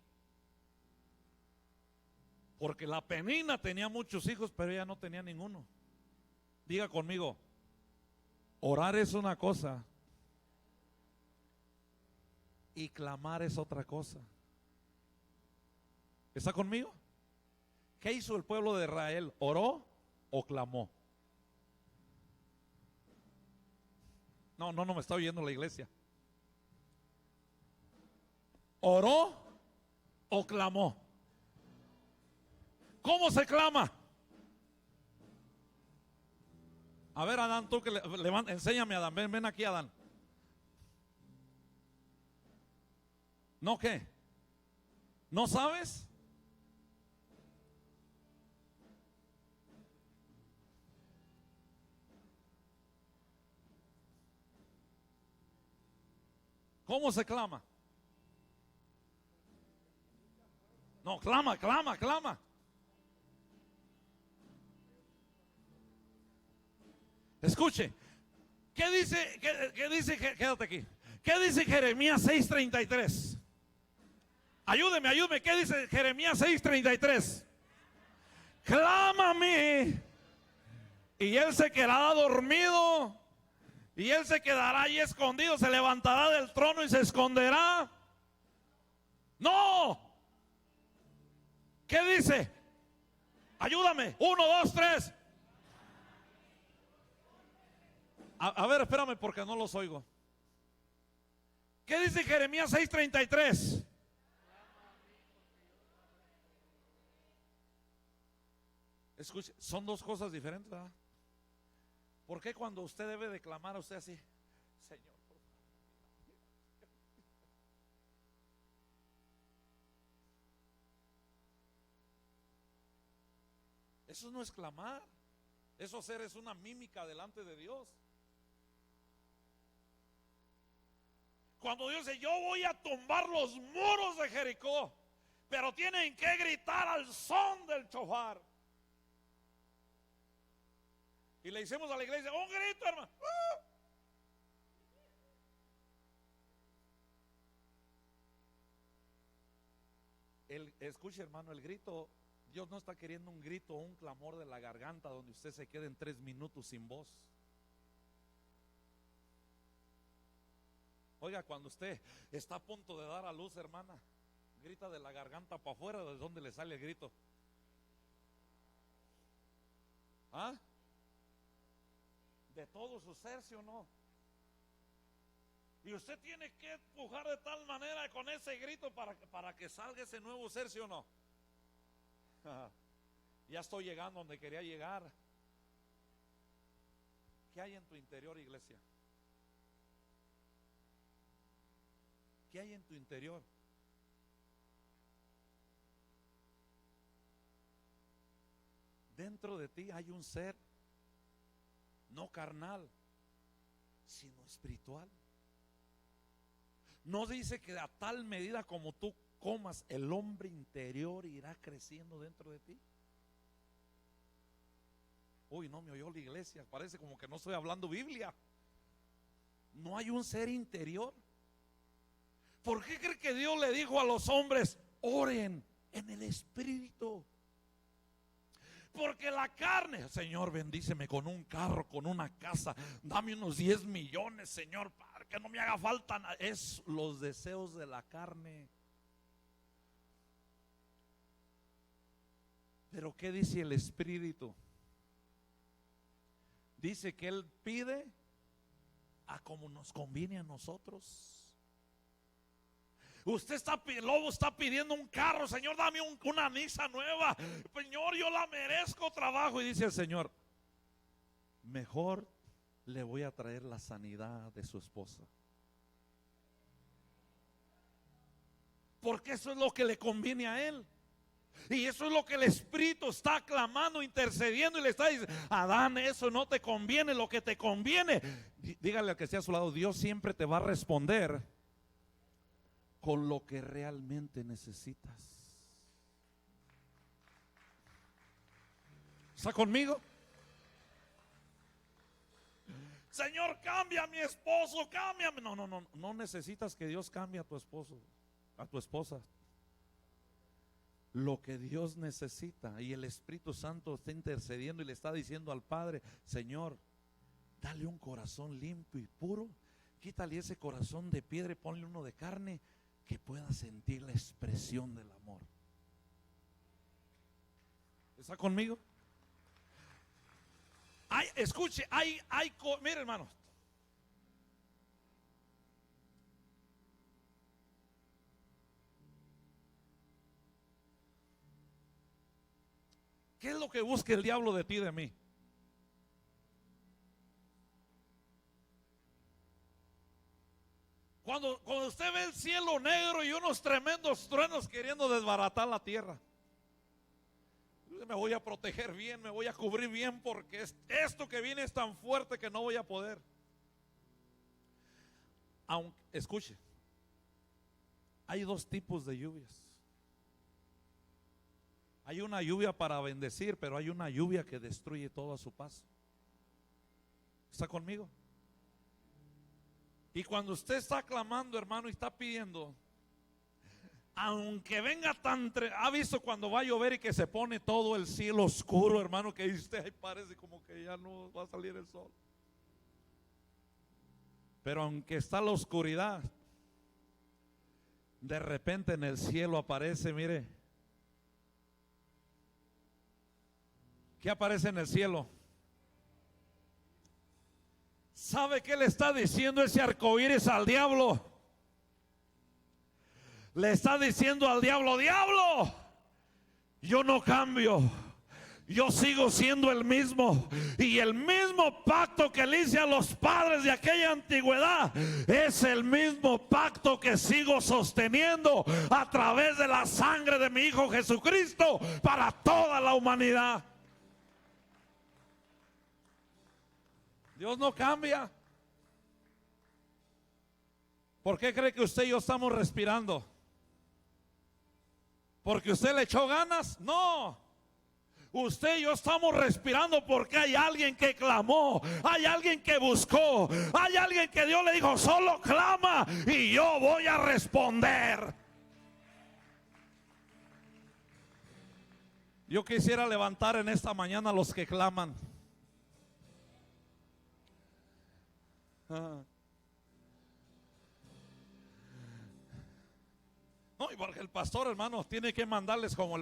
Porque la Penina tenía muchos hijos, pero ella no tenía ninguno. Diga conmigo, orar es una cosa y clamar es otra cosa. ¿Está conmigo? ¿Qué hizo el pueblo de Israel? ¿Oró o clamó? No me está oyendo la iglesia. ¿Oró o clamó? ¿Cómo se clama? A ver, Adán, tú que levanta, enséñame, Adán. Ven aquí, Adán. ¿No qué? ¿No sabes? ¿Cómo se clama? No, clama. Escuche, ¿qué dice? ¿Qué dice? Quédate aquí. ¿Qué dice Jeremías 6:33? Ayúdeme. ¿Qué dice Jeremías 6:33? Clámame y él se quedará dormido y él se quedará ahí escondido, se levantará del trono y se esconderá. No. ¿Qué dice? Ayúdame. 1, 2, 3. A ver, espérame porque no los oigo. ¿Qué dice Jeremías 6:33? Escuche, son dos cosas diferentes, ¿verdad? ¿Por qué cuando usted debe declamar a usted así? Señor, por favor. Eso no es clamar. Eso hacer es una mímica delante de Dios. Cuando Dios dice, yo voy a tumbar los muros de Jericó, pero tienen que gritar al son del chofar. Y le hicimos a la iglesia, un grito, hermano. Escuche, hermano, el grito, Dios no está queriendo un grito o un clamor de la garganta donde usted se quede en 3 minutos sin voz. Oiga, cuando usted está a punto de dar a luz, hermana, grita de la garganta para afuera, ¿de dónde le sale el grito? ¿Ah? De todo su ser, ¿sí o no? Y usted tiene que empujar de tal manera con ese grito para que salga ese nuevo ser, ¿sí o no? Ya estoy llegando donde quería llegar. ¿Qué hay en tu interior, iglesia? ¿Qué hay en tu interior? Dentro de ti hay un ser no carnal, sino espiritual. No dice que a tal medida como tú comas, el hombre interior irá creciendo dentro de ti. Uy, no me oyó la iglesia, parece como que no estoy hablando Biblia. No hay un ser interior. ¿Por qué cree que Dios le dijo a los hombres, oren en el espíritu? Porque la carne, Señor, bendíceme con un carro, con una casa, dame unos 10 millones, Señor, para que no me haga falta nada. Es los deseos de la carne. Pero ¿qué dice el espíritu? Dice que Él pide a como nos conviene a nosotros. El lobo está pidiendo un carro, Señor, dame una Nissan nueva. Señor, yo la merezco trabajo. Y dice el Señor, mejor le voy a traer la sanidad de su esposa. Porque eso es lo que le conviene a él. Y eso es lo que el Espíritu está clamando, intercediendo y le está diciendo, Adán, eso no te conviene, lo que te conviene. Dígale al que esté a su lado, Dios siempre te va a responder con lo que realmente necesitas. ¿Está conmigo? Señor, cambia a mi esposo, cámbiame. No necesitas que Dios cambie a tu esposo, a tu esposa. lo que Dios necesita, y el Espíritu Santo está intercediendo y le está diciendo al Padre: Señor, dale un corazón limpio y puro, quítale ese corazón de piedra y ponle uno de carne, que pueda sentir la expresión del amor. ¿Está conmigo? Escuche, mire, hermanos, ¿qué es lo que busca el diablo de ti y de mí? Cuando usted ve el cielo negro y unos tremendos truenos queriendo desbaratar la tierra, me voy a proteger bien, me voy a cubrir bien, porque esto que viene es tan fuerte que no voy a poder. Aunque, escuche, hay dos tipos de lluvias. Hay una lluvia para bendecir, pero hay una lluvia que destruye todo a su paso. ¿Está conmigo? Y cuando usted está clamando, hermano, y está pidiendo, aunque venga ha visto cuando va a llover y que se pone todo el cielo oscuro, hermano, que dice: ay, parece como que ya no va a salir el sol. Pero aunque está la oscuridad, de repente en el cielo aparece, mire, ¿qué aparece en el cielo? ¿Sabe qué le está diciendo ese arcoíris al diablo? Le está diciendo al diablo: diablo, yo no cambio, yo sigo siendo el mismo, y el mismo pacto que le hice a los padres de aquella antigüedad es el mismo pacto que sigo sosteniendo a través de la sangre de mi Hijo Jesucristo para toda la humanidad. Dios no cambia. ¿Por qué cree que usted y yo estamos respirando? ¿Porque usted le echó ganas? No. Usted y yo estamos respirando porque hay alguien que clamó, hay alguien que buscó, hay alguien que Dios le dijo: solo clama y yo voy a responder. Yo quisiera levantar en esta mañana a los que claman. No, y porque el pastor, hermanos, tiene que mandarles como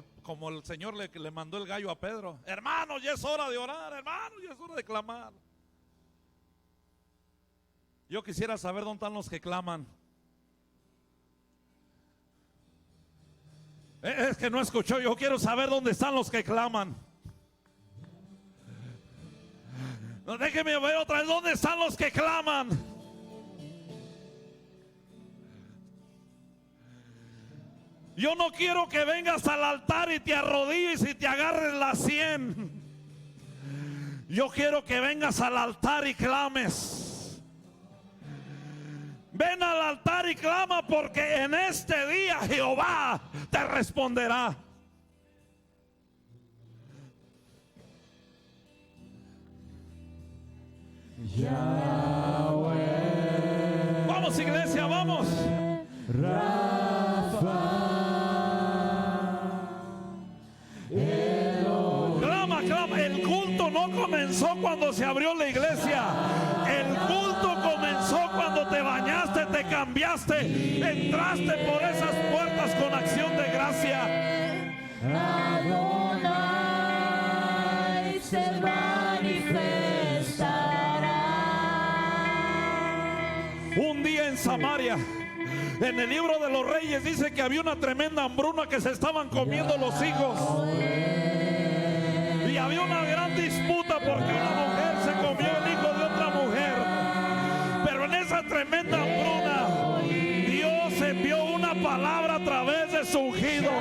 el Señor le mandó el gallo a Pedro: hermanos, ya es hora de orar, hermanos, ya es hora de clamar. Yo quisiera saber dónde están los que claman. Es que no escuchó. Yo quiero saber dónde están los que claman. No, déjeme ver otra vez dónde están los que claman. Yo no quiero que vengas al altar y te arrodilles y te agarres la sien. Yo quiero que vengas al altar y clames. Ven al altar y clama, porque en este día Jehová te responderá. Yahweh. Vamos, iglesia, vamos. Clama. El culto no comenzó cuando se abrió la iglesia. El culto comenzó cuando te bañaste, te cambiaste, entraste por esas puertas con acción de gracia. Adonai se manifestará. Un día en Samaria, en el libro de los Reyes, dice que había una tremenda hambruna, que se estaban comiendo los hijos. Y había una gran disputa porque una mujer se comió el hijo de otra mujer. Pero en esa tremenda hambruna, Dios envió una palabra a través de su ungido.